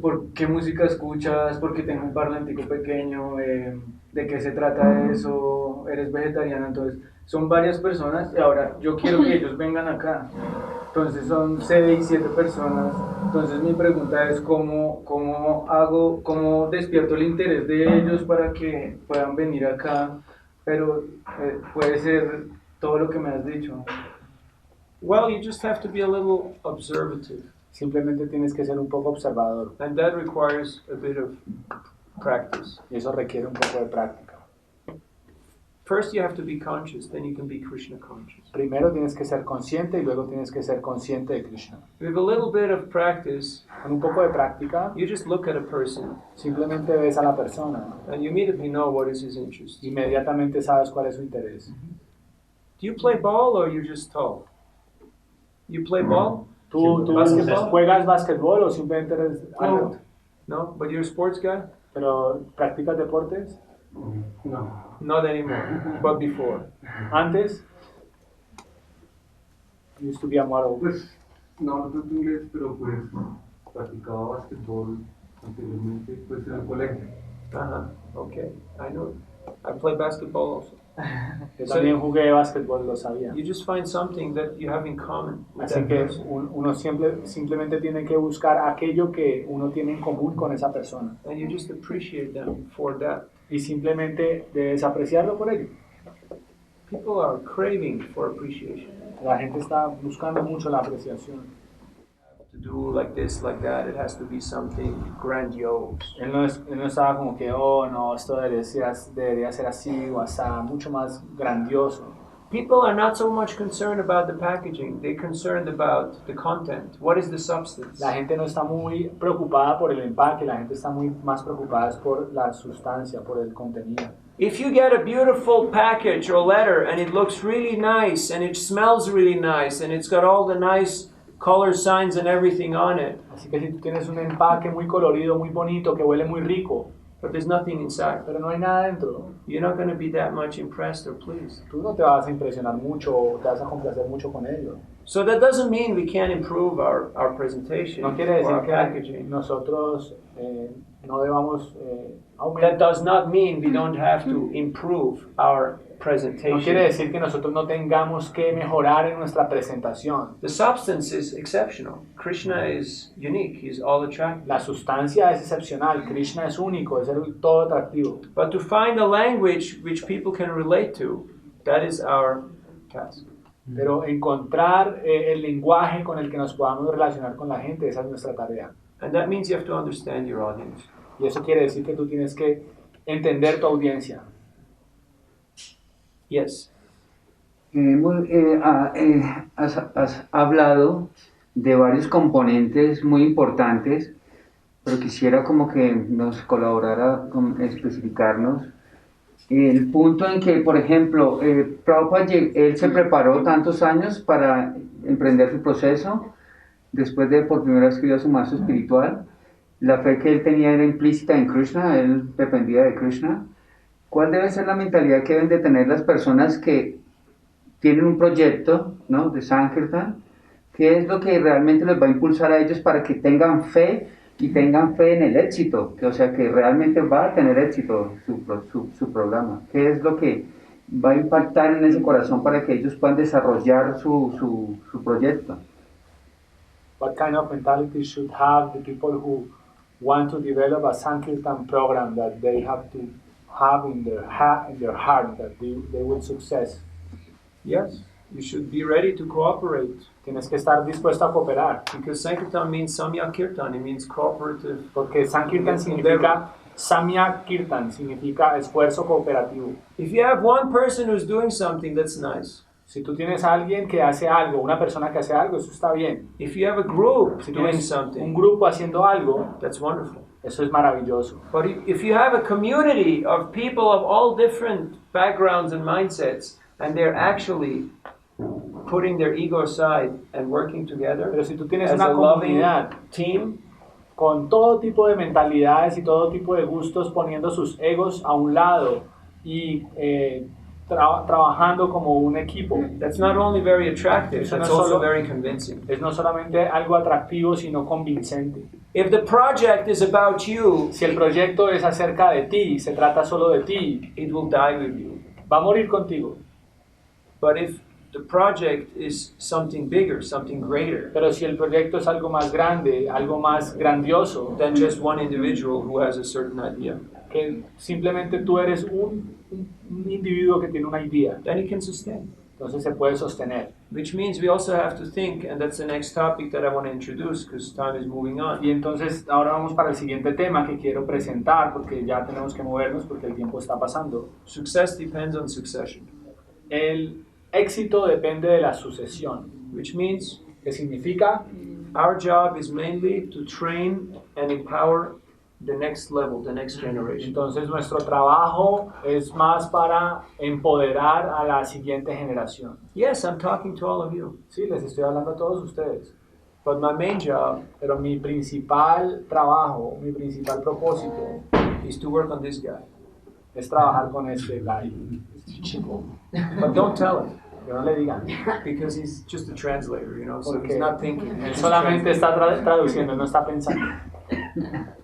por qué música escuchas, por qué tengo un parlamentico pequeño, de qué se trata eso, eres vegetariana. Entonces son varias personas y ahora yo quiero que ellos vengan acá. Entonces son 6, 7 personas. Entonces mi pregunta es cómo despierto el interés de ellos para que puedan venir acá. Pero puede ser todo lo que me has dicho. Well, you just have to be a little observative. Simplemente tienes que ser un poco observador And that requires a bit of practice. y eso requiere un poco de práctica. First, you have to be conscious, then you can be Krishna conscious. Primero tienes que ser consciente y luego tienes que ser consciente de Krishna. With a little bit of practice, Con un poco de práctica, you just look at a person simplemente ves a la persona, and you immediately know what is his interest. Do inmediatamente sabes cuál es su interés. you play ball or you're just tall? You play ball? ¿Tú Básquetbol. juegas básquetbol o simplemente eres alto? No, but you're a sports guy? ¿Pero practicas deportes? No. Not anymore, but before. Antes, used to be a model. Pues no tanto inglés, pero pues practicaba básquetbol anteriormente, pues en el colegio. Okay, I know. I play basketball also. Yo también jugué básquetbol, lo sabía. You just find something that you have in common with Así that que person. uno simplemente tiene que buscar aquello que uno tiene en común con esa persona. And you just appreciate them for that. Y simplemente debes apreciarlo por ello. People are craving for appreciation. La gente está buscando mucho la apreciación. To do like this, like that, it has to be something grandiose. Él no estaba como que, oh no, esto debería ser así o así, mucho más grandioso. People are not so much concerned about the packaging, they're concerned about the content. What is the substance? La gente no está muy preocupada por el empaque, la gente está más preocupada por la sustancia, por el contenido. If you get a beautiful package or letter and it looks really nice and it smells really nice and it's got all the nice color signs and everything on it, Así que si tú tienes un empaque muy colorido, muy bonito, que huele muy rico, but there's nothing inside, pero no hay nada dentro, you're not going to be that much impressed or pleased. tú no te vas a impresionar mucho o te vas a complacer mucho con ello. So that doesn't mean we can't improve our presentation No quiere or decir our que packaging. nosotros no debamos That aumentar. does not mean we don't have to improve our No presentation. quiere decir que nosotros no tengamos que mejorar en nuestra presentación. The substance is exceptional. Krishna is unique. He's all attractive. La sustancia es excepcional, Krishna es único, es todo atractivo. But to find a language which people can relate to, that is our task. Pero encontrar el lenguaje con el que nos podamos relacionar con la gente, esa es nuestra tarea. And that means you have to understand your audience. Y eso quiere decir que tú tienes que entender tu audiencia. Yes. Has hablado de varios componentes muy importantes, pero quisiera como que nos colaborara con especificarnos el punto en que, por ejemplo, Prabhupada, él se preparó tantos años para emprender su proceso, después de por primera vez que vio a su maestro espiritual. La fe que él tenía era implícita en Krishna, él dependía de Krishna. ¿Cuál debe ser la mentalidad que deben de tener las personas que tienen un proyecto, ¿no?, de Sankirtan? ¿Qué es lo que realmente les va a impulsar a ellos para que tengan fe y tengan fe en el éxito? O sea, que realmente va a tener éxito su programa. ¿Qué es lo que va a impactar en ese corazón para que ellos puedan desarrollar su proyecto? What kind of mentality should have the people who want to develop a Sankirtan program that they have to have in their heart that they will success? Yes. You should be ready to cooperate. Tienes que estar dispuesto a cooperar, Because Sankirtan means Samya Kirtan. It means cooperative. porque Sankirtan significa Samya Kirtan, significa esfuerzo cooperativo. If you have one person who's doing something, that's nice. Si tú tienes a alguien que hace algo, una persona que hace algo, eso está bien. If you have a group Si doing tienes un something, grupo haciendo algo, that's wonderful. eso es maravilloso. But if you have a community of people of all different backgrounds and mindsets, and they're actually putting their ego aside and working together Pero si tú tienes as una a loving comunidad team, con todo tipo de mentalidades y todo tipo de gustos, poniendo sus egos a un lado y trabajando como un equipo, that's not only very attractive, Eso no that's es also solo- very convincing. es no solamente algo atractivo, sino convincente. If the project is about you, Si el proyecto es acerca de ti, se trata solo de ti, it will die with you. va a morir contigo. But if the project is something bigger, something greater Pero si el proyecto es algo más grande, algo más grandioso, than just one individual who has a certain idea, que simplemente tú eres un individuo que tiene una idea, then it can sustain. entonces se puede sostener. Which means we also have to think, and that's the next topic that I want to introduce because time is moving on. Y entonces ahora vamos para el siguiente tema que quiero presentar, porque ya tenemos que movernos porque el tiempo está pasando. Success depends on succession, El éxito depende de la sucesión, which means que significa our job is mainly to train and empower the next level, the next generation. entonces nuestro trabajo es más para empoderar a la siguiente generación. Yes, I'm talking to all of you, Sí, les estoy hablando a todos ustedes, but my main job pero mi principal trabajo, mi principal propósito is to work on this guy. es trabajar con este guy, este chico. But don't tell him, Que no le digan, because he's just a translator, so porque he's not thinking. él he's solamente translating. está traduciendo, no está pensando.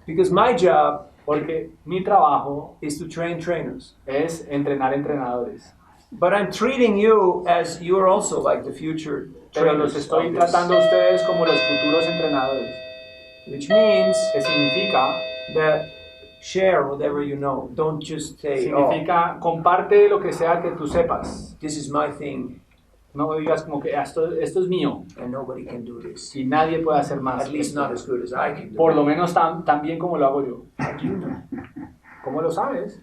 Because my job Porque mi trabajo is to train trainers. es entrenar entrenadores. But I'm treating you as you are also like the future Pero los trainers estoy of this, tratando a ustedes como los futuros entrenadores. which means Que significa, that share whatever you know. Don't just say, oh, significa comparte lo que sea que tú sepas. this is my thing No digas como que esto es mío and nobody can do this. y nadie puede hacer más. At least not as good as I can do. Por lo menos tan bien como lo hago yo. How do you know? ¿Cómo lo sabes?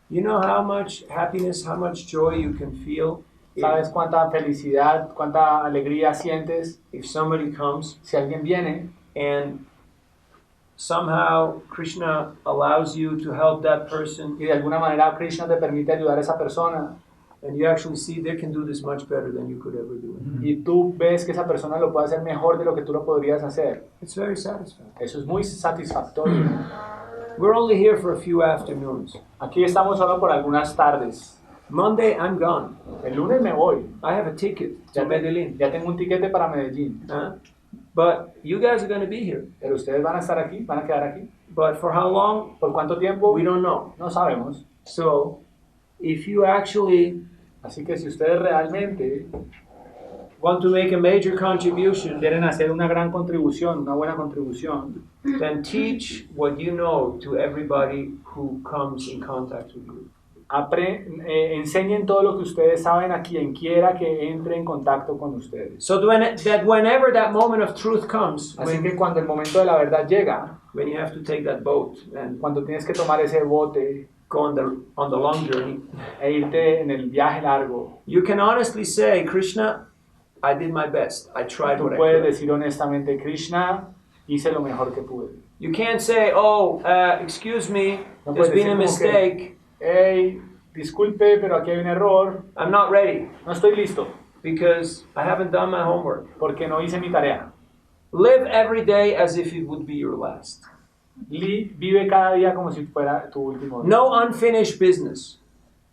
You know how much happiness, how much joy you can feel ¿Sabes cuánta felicidad, cuánta alegría sientes if somebody comes si alguien viene and somehow Krishna allows you to help that person y de alguna manera Krishna te permite ayudar a esa persona and you actually see they can do this much better than you could ever do it? y tú ves que esa persona lo puede hacer mejor de lo que tú lo podrías hacer? It's very satisfying. Eso es muy satisfactorio. We're only here for a few afternoons. Aquí estamos solo por algunas tardes. Monday, I'm gone. El lunes me voy. I have a ticket to Ya, Medellín. ya tengo un tiquete para Medellín. But you guys are going to be here. Pero ustedes van a estar aquí, van a quedar aquí. But for how long? ¿Por cuánto tiempo? We don't know. No sabemos. So, if you actually Así que si ustedes realmente want to make a major contribution, quieren hacer una gran contribución, una buena contribución, then teach what you know to everybody who comes in contact with you. enseñen todo lo que ustedes saben a quien quiera que entre en contacto con ustedes. So that whenever that moment of truth comes, Así que cuando el momento de la verdad llega, when you have to take that boat and cuando tienes que tomar ese bote go on the long journey, e irte en el viaje largo, you can honestly say, Krishna, I did my best. I tried tú what I puedes could. decir honestamente, Krishna, hice lo mejor que pude. You can't say, oh, excuse me, No there's puedes been a decir como que, mistake. hey, disculpe, pero aquí hay un error, I'm not ready no estoy listo, because I haven't done my homework. porque no hice mi tarea. Live every day as if it would be your last. Vive cada día como si fuera tu último día. No unfinished business.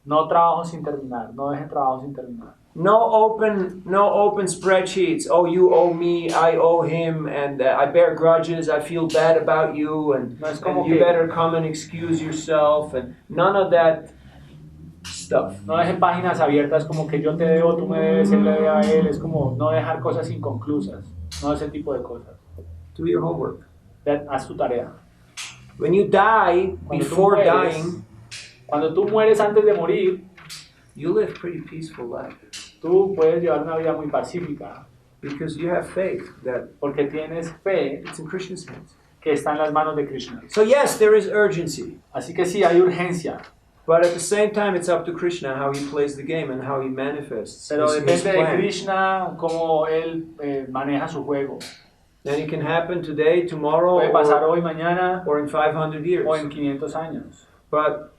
No trabajo sin terminar, no dejen trabajo sin terminar. No open spreadsheets. Oh, you owe me, I owe him, and I bear grudges. I feel bad about you, and, No es como and you que- better come and excuse yourself, and none of that stuff. No dejen páginas abiertas como que yo te debo, tú me debes, él le debe a él. Es como no dejar cosas inconclusas, no ese tipo de cosas. Do your homework. Haz tu tarea. When you die, Cuando tú before mueres, dying, Cuando tú mueres antes de morir, you live pretty peaceful life tú puedes llevar una vida muy pacífica because you have faith that porque tienes fe it's in Krishna's hands. que está en las manos de Krishna. So yes, there is urgency, Así que sí, hay urgencia, but at the same time, it's up to Krishna how he plays the game and how he manifests pero his depende de plan. Krishna cómo él maneja su juego. And it can happen today, tomorrow, Puede pasar or hoy, mañana in 500 years. o en 500 años. But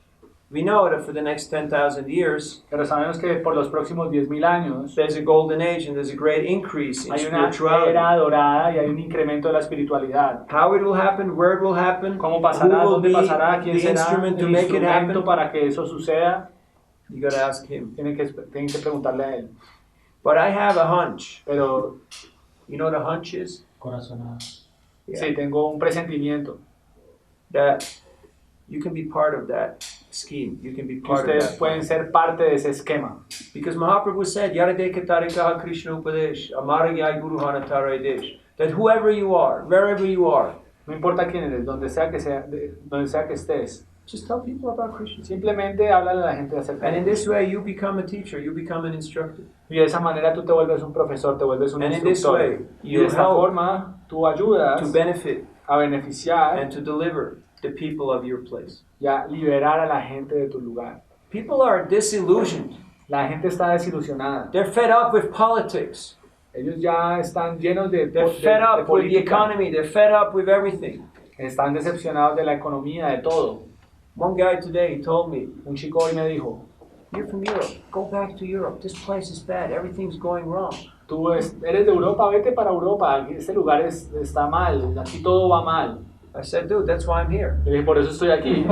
we know that for the next 10,000 years, Pero sabemos que por los próximos 10.000 años there's a golden age and there's a great increase in hay una spirituality. era dorada y hay un incremento de la espiritualidad. How it will happen, where it will happen, ¿Cómo who pasará? will ¿Dónde be pasará? ¿Quién the será instrument to el make it instrumento happen, para que eso suceda? you gotta ask him. Tienen que preguntarle a él. But I have a hunch. Pero You know what a hunch is? Corazonada. Yeah. sí, tengo un presentimiento That you can be part of that scheme. You can be que part of ustedes that. pueden ser parte de ese esquema. Because Mahaprabhu said, Yaradeka Tarikaha Krishna Upadesh, Amaragya Guru Hanatara Desh. That whoever you are, wherever you are, No importa quién eres, donde sea que estés, just tell people about Krishna. simplemente háblale a la gente acerca And de in él. this way, you become a teacher, you become an instructor. Y de esa manera tú te vuelves un profesor, te vuelves un And in this instructor. way, Y you de esta help forma tú ayudas to benefit a beneficiar and to deliver the people of your place. y a liberar a la gente de tu lugar. People are disillusioned. La gente está desilusionada. They're fed up with politics. Ellos ya están llenos They're fed up with the política. economy. They're fed up with everything. Están decepcionados de la economía, de todo. One guy today, he told me, Un chico hoy me dijo, you're from Europe. Go back to Europe. This place is bad. Everything's going wrong. tú eres de Europa, vete para Europa. Este lugar está mal, aquí todo va mal. I said, dude, that's why I'm here. Y dije, por eso estoy aquí.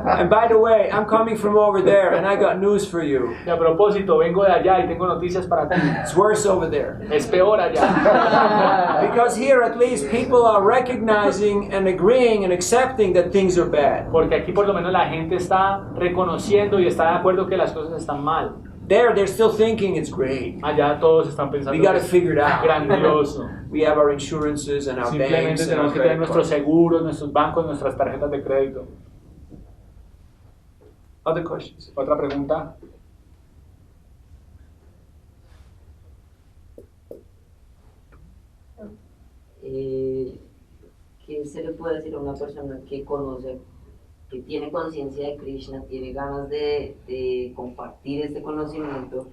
And by the way, I'm coming from over there, and I got news for you. Y a propósito, vengo de allá y tengo noticias para ti. It's worse over there. Es peor allá. Because here, at least, people are recognizing and agreeing and accepting that things are bad. Porque aquí por lo menos la gente está reconociendo y está de acuerdo que las cosas están mal. There, they're still thinking it's great. Allá todos están pensando We got que to es figure it out. grandioso. We have our insurances and our banks Simplemente and tenemos our que tener credit nuestros cards. seguros, nuestros bancos, nuestras tarjetas de crédito. Other questions? Otra pregunta. ¿Qué se le puede decir a una persona que conoce, que tiene conciencia de Krishna, tiene ganas de compartir este conocimiento,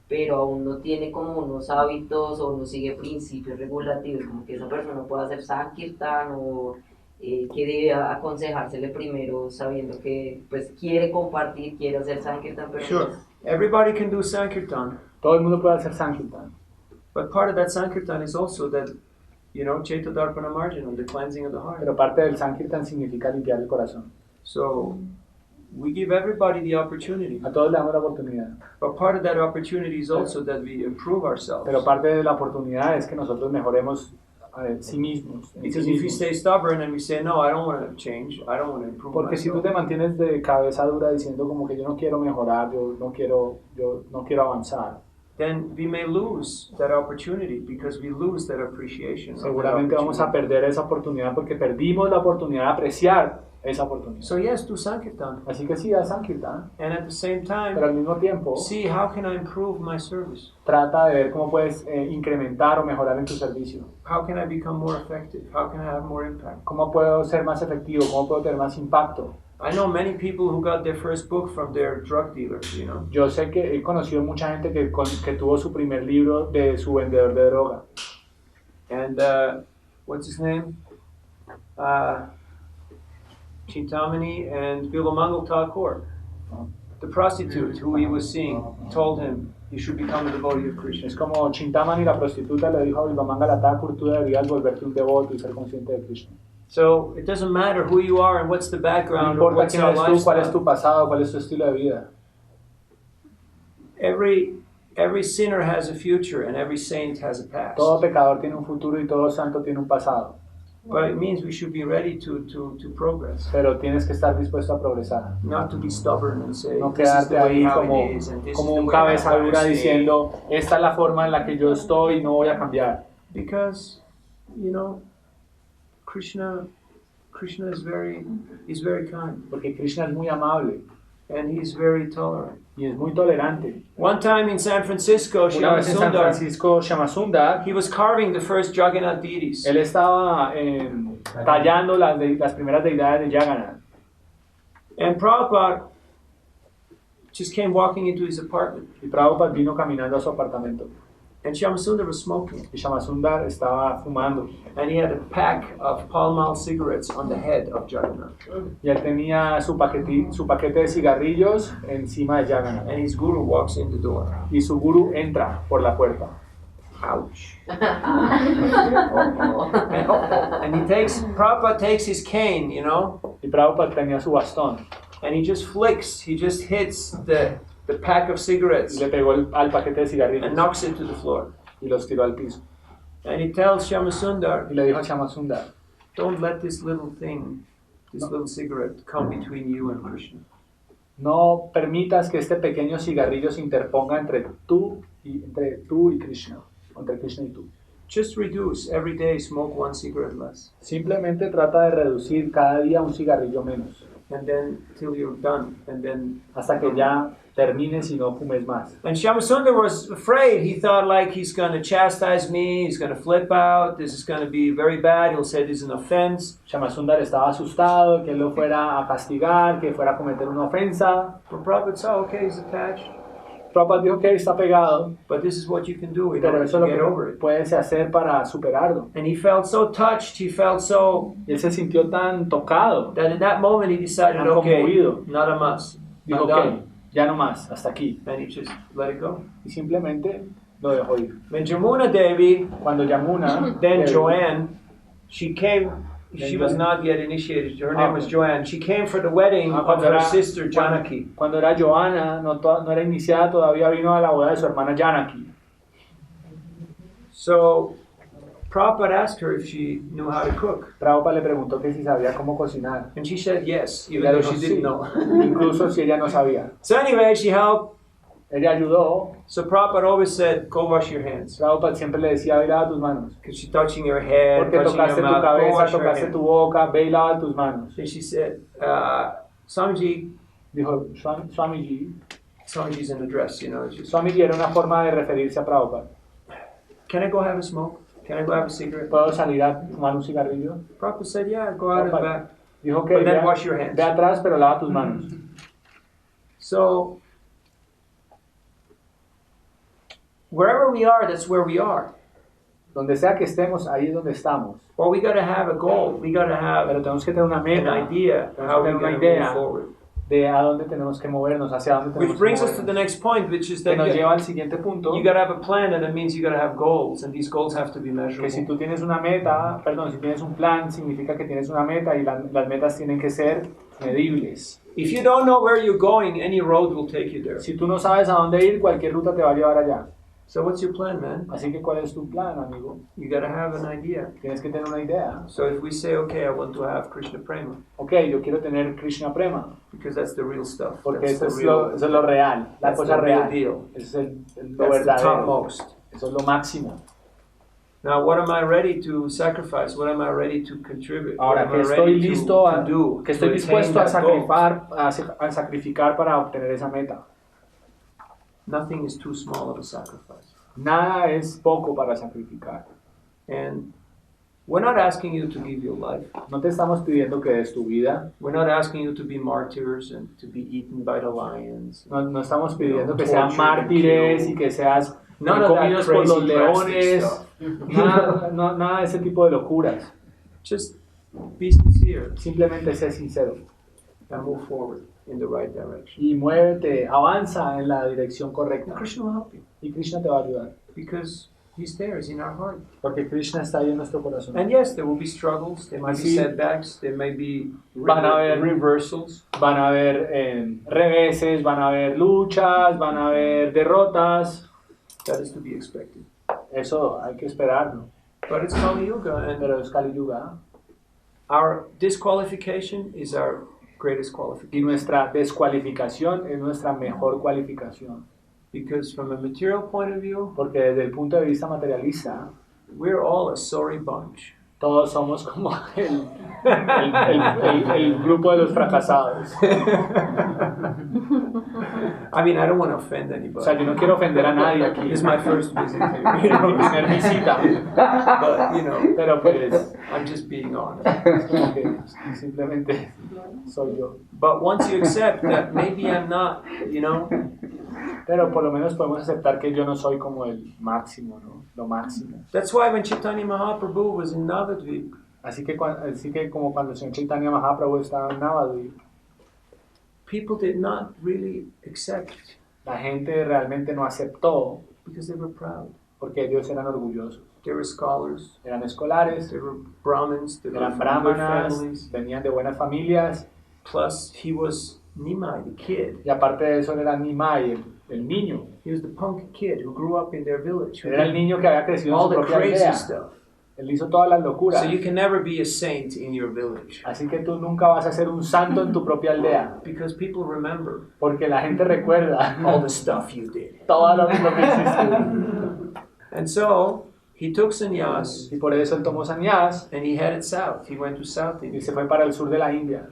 pero aún no tiene como unos hábitos o no sigue principios regulativos, como que esa persona pueda hacer Sankirtan o que debe aconsejársele primero sabiendo que pues quiere compartir, quiere hacer Sankirtan, pero Sure. Everybody can do Sankirtan. Todo el mundo puede hacer Sankirtan. But part of that Sankirtan is also that, Chaitodarpana Marjanam, the cleansing of the heart. Pero parte del Sankirtan significa limpiar el corazón. So, we give everybody the opportunity. A todos le damos la oportunidad. But part of that opportunity is also that we improve ourselves. Pero parte de la oportunidad es que nosotros mejoremos sí mismos. En sí Because if we mismos. stay stubborn and we say, no, I don't want to change, I don't want to improve Porque si tú myself, te mantienes de cabeza dura diciendo como que yo no quiero mejorar, yo no quiero avanzar, then we may lose that opportunity because we lose that appreciation. of that seguramente vamos a opportunity. perder esa oportunidad porque perdimos la oportunidad de apreciar esa oportunidad. So yes, do Sankirtan. Así que sí, haz Sankirtan, And at the same pero time, al mismo tiempo see how can I improve my service? trata de ver cómo puedes incrementar o mejorar en tu servicio. How can I become more effective? How can I have more impact? ¿Cómo puedo ser más efectivo? ¿Cómo puedo tener más impacto? I know many people who got their first book from their drug dealers, Yo sé que he conocido mucha gente que tuvo su primer libro de su vendedor de droga. And what's his name? Chintamani and Bilamangal Thakur, the prostitute who he was seeing, told him you should become a devotee of Krishna. Es como Chintamani, la prostituta, le dijo a Bilvamangala Thakur, tú deberías volverte un devoto y ser consciente de Krishna. So it doesn't matter who you are and what's the No background or importa what's quién our eres tú, cuál es tu lifestyle. pasado, cuál es tu estilo de vida. Every sinner has a future and every saint has a past. Todo pecador tiene un futuro y todo santo tiene un pasado. But it means we should be ready to progress, Pero tienes que estar dispuesto a progresar. not to be stubborn and say No this is the quedarte way ahí how como, it is and this como is the un way I cabeza wanna dura stay. diciendo, esta es la forma en la que yo estoy y no voy a cambiar. Because, Krishna is very kind Porque Krishna es muy amable and he's very tolerant. y es muy tolerante. One time in San Francisco, Una vez en San Shyamasundar, Francisco, Shyamasundar, he was carving the first Jagannath deities. él estaba tallando las primeras deidades de Jagannath. And Prabhupada just came walking into his apartment. Y Prabhupada vino caminando a su apartamento. And Shyamasundar was smoking. Y Shyamasundar estaba fumando. And he had a pack of Pall Mall cigarettes on the head of Jagannath. Y él tenía su paquete de cigarrillos encima de Jagannath. And his guru walks in the door. Y su guru entra por la puerta. Ouch. And Prabhupada takes his cane, Y Prabhupada tenía su bastón. and he just hits the pack of Y cigarettes le pegó al paquete de and cigarrillos. knocks it to the floor. Y los tiró al piso. And he tells Shyamasundar, Y le dijo a Shyamasundar, don't let this little cigarette come between you and Krishna. no permitas que este pequeño cigarrillo se interponga entre tú y Krishna. Entre Krishna y tú. Just reduce every day, smoke one cigarette less. Simplemente trata de reducir cada día un cigarrillo menos. And then till you're done. And then Hasta que ya termines y no fumes más. And Shyamasundar was afraid. He thought like he's going to chastise me, he's going to flip out, this is going to be very bad, he'll say this is an offense. Shyamasundar estaba asustado que él lo fuera a castigar, que fuera a cometer una ofensa. But Prabhupada said, okay, he's attached, Prabhupada dijo que está pegado, but this is what you can do in pero order eso to es get lo over que it. puedes hacer para superarlo. And he felt so touched, he felt so, Y él se sintió tan tocado, that in that moment he decided, Tan okay, conmovido. nada más, dijo I'm que done. ya no más, hasta aquí. And he just let it go. Y simplemente lo dejó ir. When Jamuna Devi, Cuando Yamuna, then Joanne, she came. She was not yet initiated. Her name was Joanne. She came for the wedding of her sister Janaki. Cuando era Johanna, no era iniciada, todavía vino a la boda de su hermana Janaki. So Prabhupada asked her if she knew how to cook. Prabhupada le preguntó que si sabía cómo cocinar. And she said yes, even Ella though dijo she didn't sí, know. incluso si ella no sabía. So anyway, she helped. Ella ayudó. So Prabhupada always said, go wash your hands. Prabhupada siempre le decía, ve y lava tus manos. Because she's touching your head, Porque touching tocaste your tu mouth, go cabeza, wash your tocaste hands. tu boca, ve y lava tus manos. And she said, Swamiji, Dijo Swamiji. Swamiji's in the dress, you know. Just, Swamiji era una forma de referirse a Prabhupada. can I go have a smoke? Can I go have a cigarette? ¿Puedo salir a fumar un cigarrillo? Prabhupada said, yeah, go out in the back. Dijo que But then ve, wash your hands. ve atrás, pero lava tus manos. So, wherever we are, that's where we are. Donde sea que estemos, ahí es donde estamos. Or we got to have a goal. We got to have Pero tenemos que tener una an meta idea how we're Tenemos que going tener to una move idea. forward. De a dónde tenemos que movernos, hacia dónde tenemos Which que brings us to movernos. the next point, which is Que that nos you lleva al siguiente punto, got to have a plan, and that means you got to have goals, and these goals have to be que si measurable. tú tienes una meta, si tienes un plan, significa que tienes una meta y las metas tienen que ser medibles. If you don't know where you're going, any road will take you there. Si tú no sabes a dónde ir, cualquier ruta te va a llevar allá. So what's your plan, man? Así que, ¿cuál es tu plan, amigo? You got to have an idea. Tienes que tener una idea. So if we say, okay, I want to have Krishna Prema, Ok, yo quiero tener Krishna Prema, because that's the real stuff. porque That's eso the es, real, eso es lo real, la that's cosa the real real. deal. Eso es lo That's the verdadero. topmost. Eso es lo máximo. Now, what am I ready to sacrifice? What am I ready to contribute? Ahora, what que am I estoy ready listo, to do? que estoy to attain dispuesto a that goal? sacrificar para obtener esa meta. Nothing is too small of a sacrifice. Nada es poco para sacrificar. And we're not asking you to give your life. No te estamos pidiendo que des tu vida. We're not asking you to be martyrs and to be eaten by the lions. No estamos pidiendo que Tortured sean and mártires y killed. que seas None of that comidos por los crazy drastic leones. stuff. Nada de ese tipo de locuras. Just be sincere Simplemente sé sincero. and move forward in the right direction. Y muévete, avanza en la dirección correcta. Krishna will help you Y Krishna te va a ayudar. because He's there, He's in our heart. Porque Krishna está ahí en nuestro corazón. And yes, there will be struggles, there might be Sí. setbacks, there may be Van a haber reversals. Van a haber reveses, van a haber luchas, van a haber derrotas. That is to be expected. Eso hay que esperarlo. But it's Kali Yuga, and Pero es Kali Yuga. our disqualification is our greatest Y qualification. nuestra descualificación es nuestra mejor cualificación. Because from a material point of view, Porque desde el punto de vista materialista, we're all a sorry bunch. todos somos como el grupo de los fracasados. I mean, I don't want to offend O anybody. sea, yo no quiero ofender a nadie aquí. This is my first visit Es mi here. primer visita. But, you know, Pero pues, I'm just being honest. es como que simplemente soy yo. But once you accept that maybe I'm not, you know, Pero por lo menos podemos aceptar que yo no soy como el máximo, ¿no? Lo máximo. that's why when Chaitanya Mahaprabhu was in Navadvip, Así que como cuando el señor Chaitanya Mahaprabhu estaba en Navadvip, people did not really accept la gente realmente no aceptó because they were proud. porque ellos eran orgullosos. They were scholars, Eran escolares, they were Brahmins, they were eran from good brahmanas, families. venían de buenas familias, Plus, he was Nimai, the kid. y aparte de eso él era Nimai, el niño. He was the punk kid who grew up in their village. Who Era el did niño que había crecido en all su the propia crazy aldea. stuff. Él hizo todas las locuras. So you can never be a saint in your village Así que tú nunca vas a ser un santo en tu propia aldea, because people remember porque la gente recuerda all the stuff you did. todo lo que hiciste. And so he took sannyas Y por eso él tomó sannyas and he headed south. He went to South y India se fue para el sur de la India.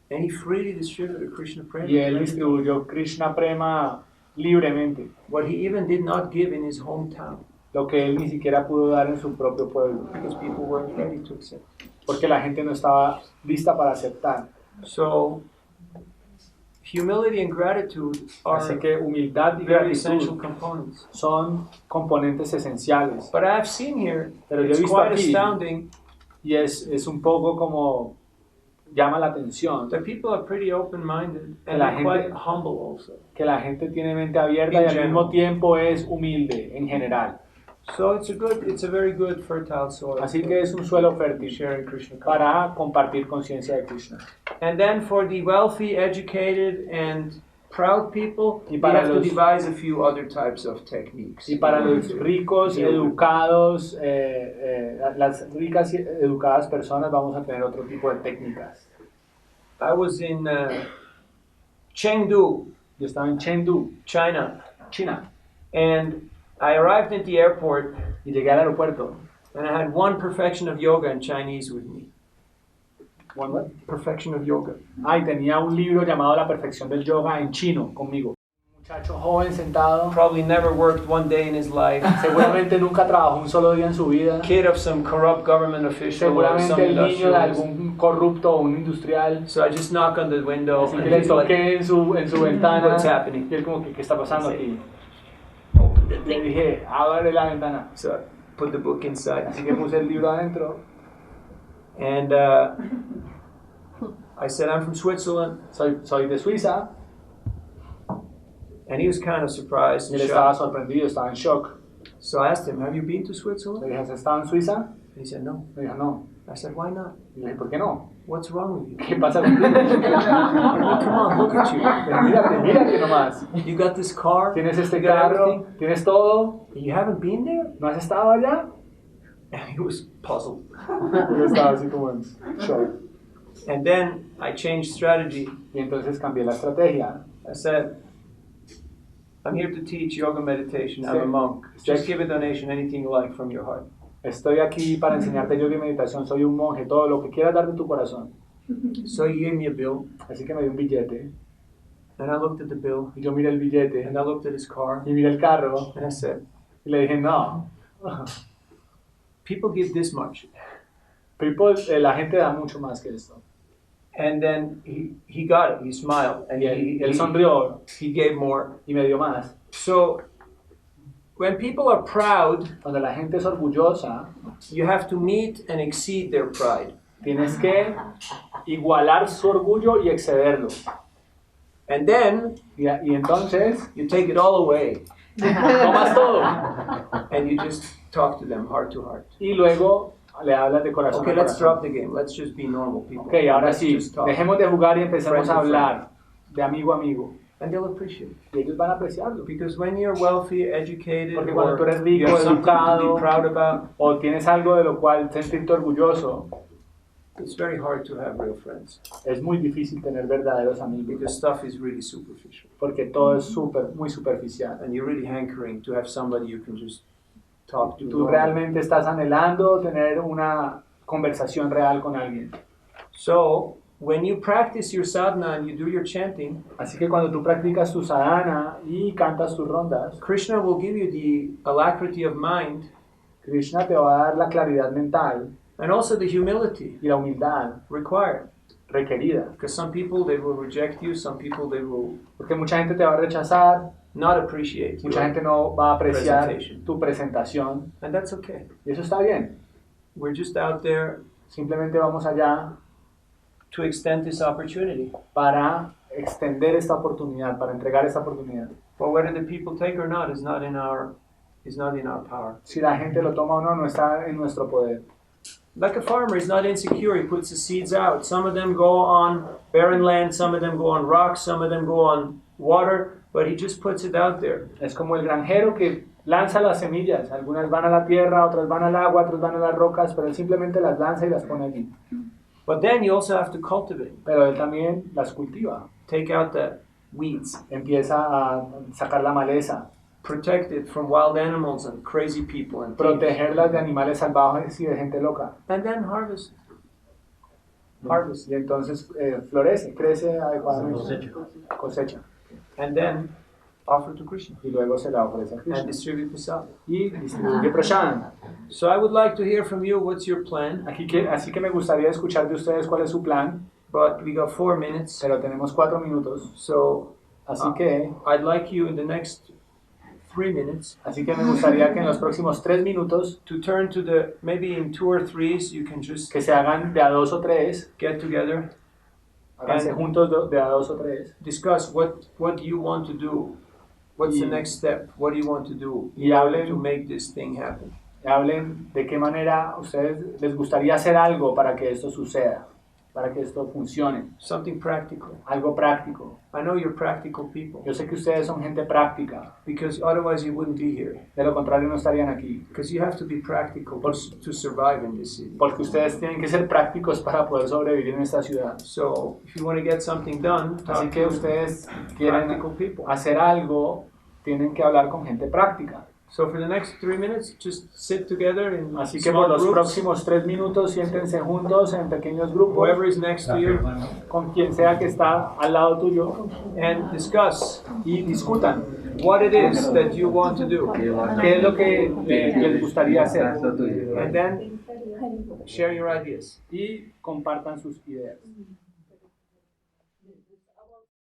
and he freely distributed Krishna Y él Prema. distribuyó Krishna Prema libremente, What he even did not give in his hometown lo que él ni siquiera pudo dar en su propio pueblo, because people weren't ready to accept. porque la gente no estaba lista para aceptar. So humility and gratitude Así are que humildad y very essential gratitud components. son componentes esenciales. But I've seen here, Pero yo he it's visto quite aquí, astounding y es un poco como llama la atención, that people are pretty open-minded and La they're quite gente- humble also. que la gente tiene mente abierta y In al general. mismo tiempo es humilde en general. So it's a very good fertile soil. Así que es un suelo fértil Sharing Krishna consciousness. para compartir conciencia de Krishna. And then for the wealthy, educated, and proud people, Y we para have to los- devise a few other types of techniques. Y para los ricos, educados, las ricas y educadas personas vamos a tener otro tipo de técnicas. I was in Chengdu, Yo estaba en Chengdu, China, China, and I arrived at the airport y llegué al aeropuerto. and I had one perfection of yoga in Chinese with me. One what? Perfection of yoga. Ah, y tenía un libro llamado La perfección del yoga en chino conmigo. Un muchacho joven sentado, Probably never worked one day in his life. seguramente nunca trabajó un solo día en su vida. Kid of some corrupt government official or some Seguramente el niño de industrialist. algún corrupto o un industrial. So I just knock on the window Así and que le he's like, toqué en su ventana. what's happening? Y él como que, ¿qué está pasando aquí? Open the Le thing. dije, abre la ventana. So I put the book inside. Así que puse el libro adentro. And I said, I'm from Switzerland. Soy de Suiza. And he was kind of surprised Y and él estaba shocked. sorprendido, estaba en shock. So I asked him, have you been to Le Switzerland? dije, ¿has estado en Suiza? And he said, no. Me dijo, no. I said, why not? Y le dije, ¿por qué no? What's wrong with you? ¿Qué pasa contigo? Come on, look at you. Mírate nomás. You got this car. Tienes este You got carro, everything. tienes todo. You haven't been there? ¿No has estado allá? And he was puzzled. Yo estaba así como en shock. And then I changed strategy. Y entonces cambié la estrategia. I said, I'm here to teach yoga meditation. I'm Sí. a monk. Just give a donation, anything you like from your heart. Estoy aquí para enseñarte yoga y meditación. Soy un monje, todo lo que quieras dar de tu corazón. So he gave me a bill, Así que me dio un billete. and I looked at the bill, Y yo miré el billete. and I looked at his car, Y miré el carro. and I said, Y le dije, no. people give this much. People, la gente da mucho más que esto. And then he got it. He smiled, and Y él sonrió he gave more. y me dio más. So when people are proud, Cuando la gente es orgullosa, you have to meet and exceed their pride. tienes que igualar su orgullo y excederlo. And then Y entonces, you take it all away, tomas todo. and you just talk to them heart to heart. Y luego le hablas de corazón Okay, a let's corazón. drop the game. Let's just be normal people. Ok, ahora Let's sí, just talk. dejemos de jugar y empecemos Friend a to hablar de amigo a amigo. And they'll appreciate it. Y ellos van a apreciarlo. Because when you're wealthy, educated, Porque cuando tú or eres you rico, have something to educado, be proud about, o tienes algo de lo cual sentirte orgulloso, it's very hard to have real friends. es muy difícil tener verdaderos amigos. Because stuff is really superficial. Porque todo es muy superficial. And you're really hankering to have somebody you can just talk to. Tú normally. realmente estás anhelando tener una conversación real con alguien. So, when you practice your sadhana and you do your chanting, Así que cuando tú practicas tu sadhana y cantas tus rondas, Krishna will give you the alacrity of mind Krishna te va a dar la claridad mental and also the humility y la humildad required. requerida. Because some people, they will reject you, some people, they will Porque mucha gente te va a rechazar, not appreciate you. mucha gente no va a apreciar Presentation. tu presentación, And that's okay. y eso está bien. We're just out there Simplemente vamos allá to extend this opportunity. para extender esta oportunidad, para entregar esta oportunidad. But whether the people take or not is not in our power. Si la gente lo toma o no, no está en nuestro poder. Like a farmer is not insecure, he puts the seeds out. Some of them go on barren land, some of them go on rocks, some of them go on water, but he just puts it out there. Es como el granjero que lanza las semillas. Algunas van a la tierra, otras van al agua, otras van a las rocas, pero él simplemente las lanza y las pone allí. But then you also have to cultivate. Pero él también las cultiva. Take out the weeds. Empieza a sacar la maleza, Protect it from wild animals and crazy people and thieves. protegerlas de animales salvajes y de gente loca. And then harvest. Harvest. Y entonces florece, crece adecuadamente. Cosecha. And then offer to Krishna. Y luego se la ofrece a And Krishna. distribute prasad. Y distribuye prashad. So I would like to hear from you what's your plan. Así que me gustaría escuchar de ustedes cuál es su plan, But we got 4 minutes. pero tenemos 4 minutos. So Así que I'd like you in the next 3 minutes me gustaría que en los próximos 3 minutos, to turn to the, maybe in 2 or 3s, you can just que se hagan de a 2 o 3, get together, háganse juntos de a 2 o 3, discuss what you want to do What's the Y- next step? What do you want to do y in order hablen- to make this thing happen? Hablen de qué manera a ustedes les gustaría hacer algo para que esto suceda, para que esto funcione, Something practical. algo práctico. I know you're practical people Yo sé que ustedes son gente práctica, because otherwise you wouldn't be here. de lo contrario no estarían aquí, Because you have to be practical to survive in this city. porque ustedes tienen que ser prácticos para poder sobrevivir en esta ciudad. So if you want to get something done, Así talk que to ustedes quieren practical people. hacer algo, tienen que hablar con gente práctica. So for the next 3 minutes, just sit together in Así que por small los groups. próximos 3 minutos siéntense juntos en pequeños grupos Whoever is next to you, con quien sea que está al lado tuyo and discuss y discutan what it is that you want to do. qué es lo que les gustaría hacer And then share your ideas. y compartan sus ideas.